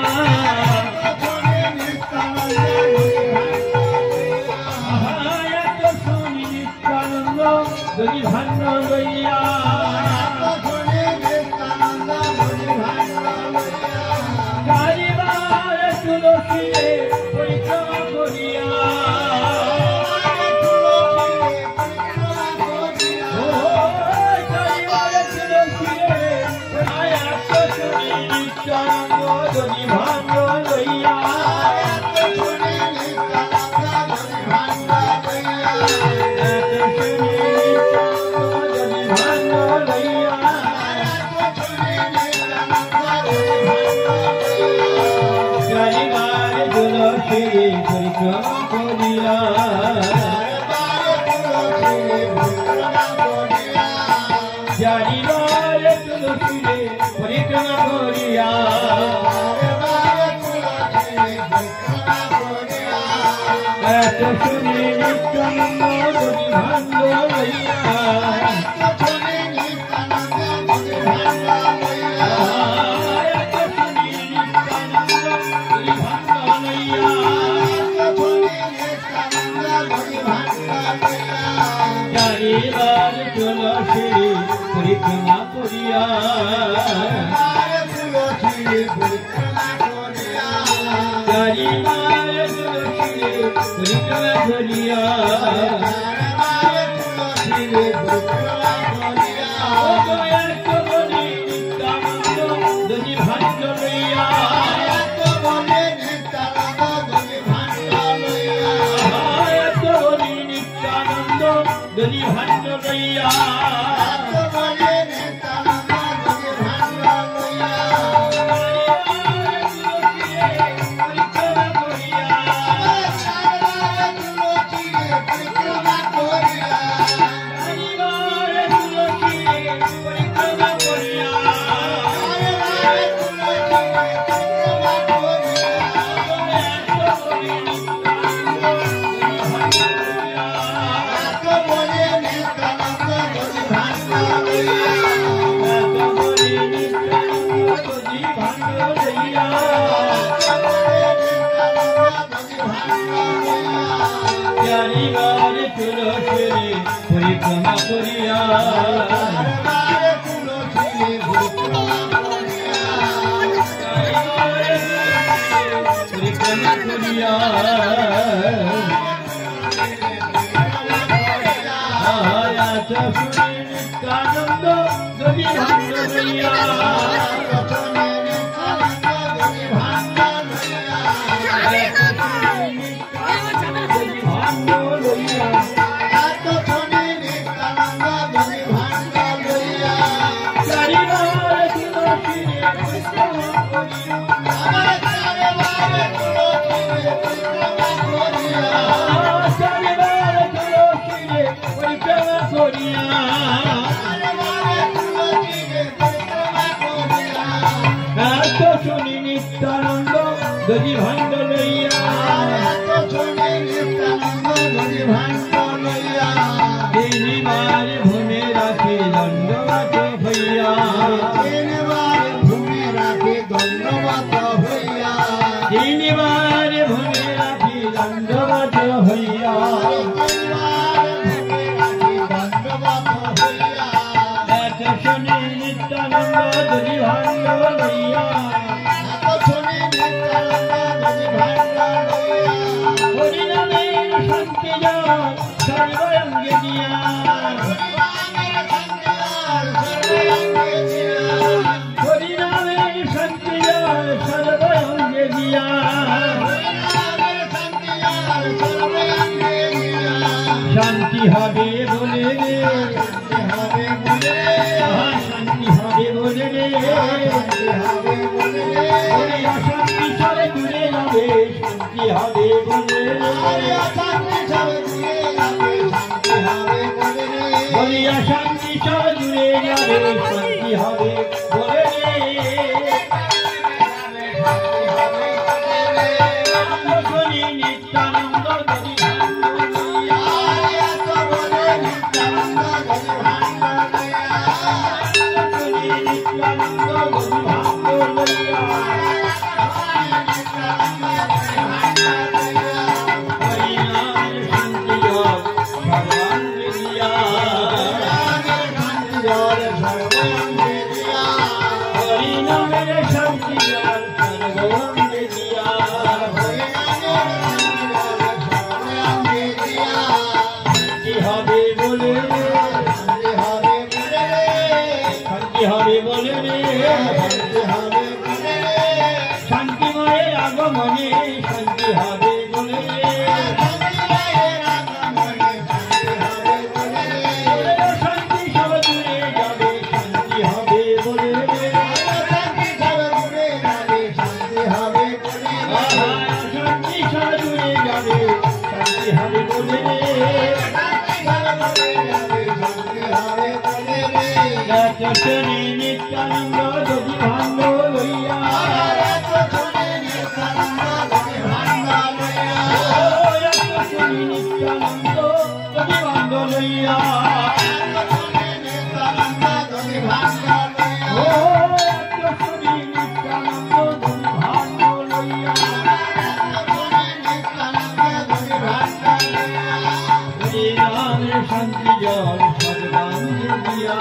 শুনি নিত্যানন্দ যদি ভাণ্ড লইয়া চারিবার তুলসী পরিক্রমা করিয়া যদি ভাণ্ড লইয়া চারিবার তুলসী পরিক্রমা করিয়া চারিবার তুলসী পরিক্রমা করিয়া এত শুনে নিত্যানন্দ যদি ভাণ্ড লইয়া পরিক্রমা করিয়া চারিবার তুলসী পরিক্রমা করিয়া Dari Bhando Raya, পরিক্রমা করিয়া পরিক্রমা করিয়া নিত্যানন্দ যদি ভাঙ্গ লইয়া নিত্যানন্দ যদি ভাঙ্গ লইয়া তিনবার ভূমে রাখি দণ্ডবাত হইয়া তিনবার ভূমে রাখি দণ্ডবাত হইয়া শুনি নিত্যানন্দ যদি ভাঙ্গ লইয়া হরিনামের শান্তি জল সর্বাঙ্গে দিয়া হরিনামের শান্তি জল সর্বাঙ্গে দিয়া শান্তি হবে বলে রে শান্তি হবে বলে রে অশান্তি সরে দূরে যাবে শান্তি হবে বলে বলি অশান্তি সরে দূরে যাবে শান্তি হবে বলে শুনি নিত্যানন্দ যদি শান্তিময়ের আগমনে শান্তি হবে বলে শান্তি সব দূরে যাবে শান্তি হবে বলে শান্তি সব দূরে যাবে শান্তি হবে বলে শুনি নিত্যানন্দ যদি ভাঙ্গ লইয়া শুনি নিত্যানন্দ যদি ভাঙ্গ লইয়া শুনি নিত্যানন্দ যদি ভাঙ্গ লইয়া শান্তি জল সর্বাঙ্গে দিয়া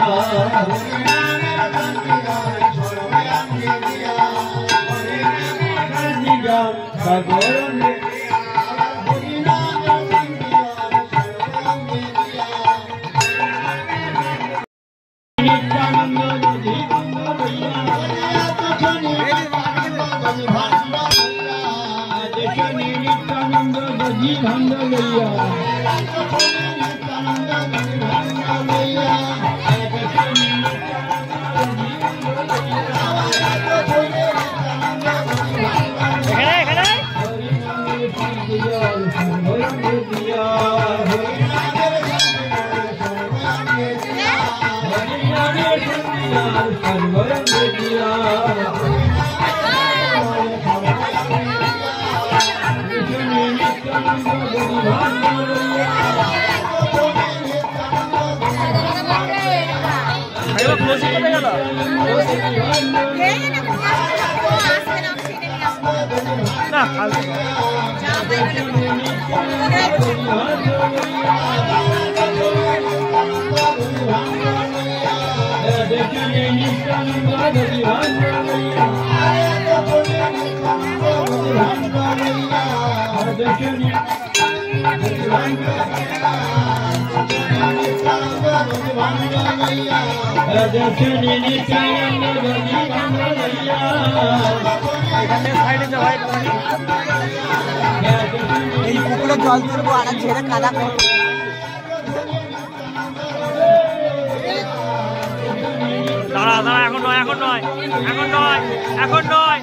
এই পুকুরে জল তুলবো আর ছেড়ে কাদা করবো। দাঁড়া দাঁড়া, এখন নয়, এখন নয়, এখন নয়, এখন নয়।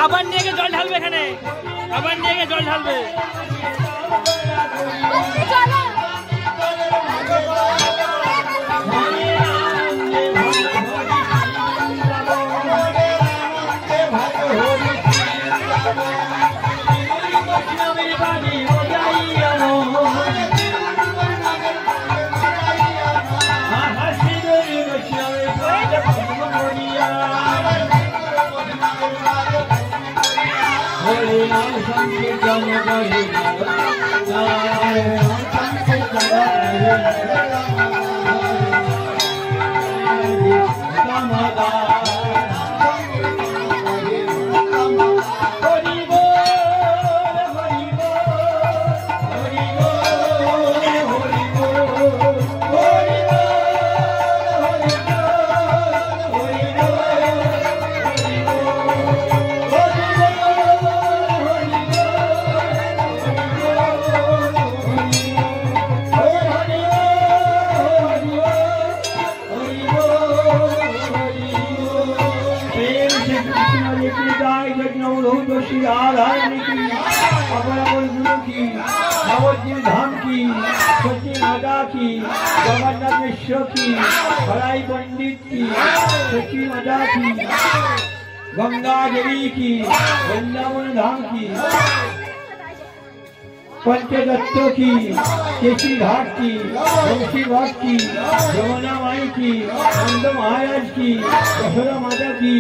আবার নিয়ে গিয়ে জল ঢালবে, এখানে আবার নিয়ে গিয়ে জল ঢালবে। Everybody, जगन्नाथ मिश्र की, भलाई पंडित की, सची मदा की, गंगा देवी की, वृंदावन धाम की, पंचदत्त की, केसी घाट की, वंशी घाट की, यमुना माई की, नंद महाराज की, यशोदा माता की,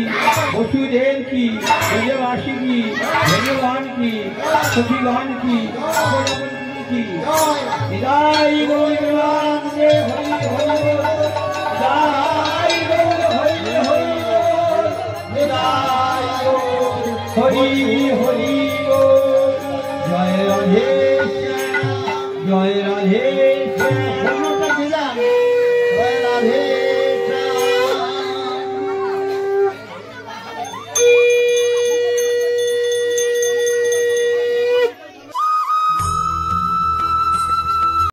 वसुदेव की, ब्रजवासी की, भगवान की, सखीगान की, की निदाई गौर प्रेमानंदे हरि हरि निदाई गौर हरि हरि निदाई गौर हरि हरि जय राधे जय राधे।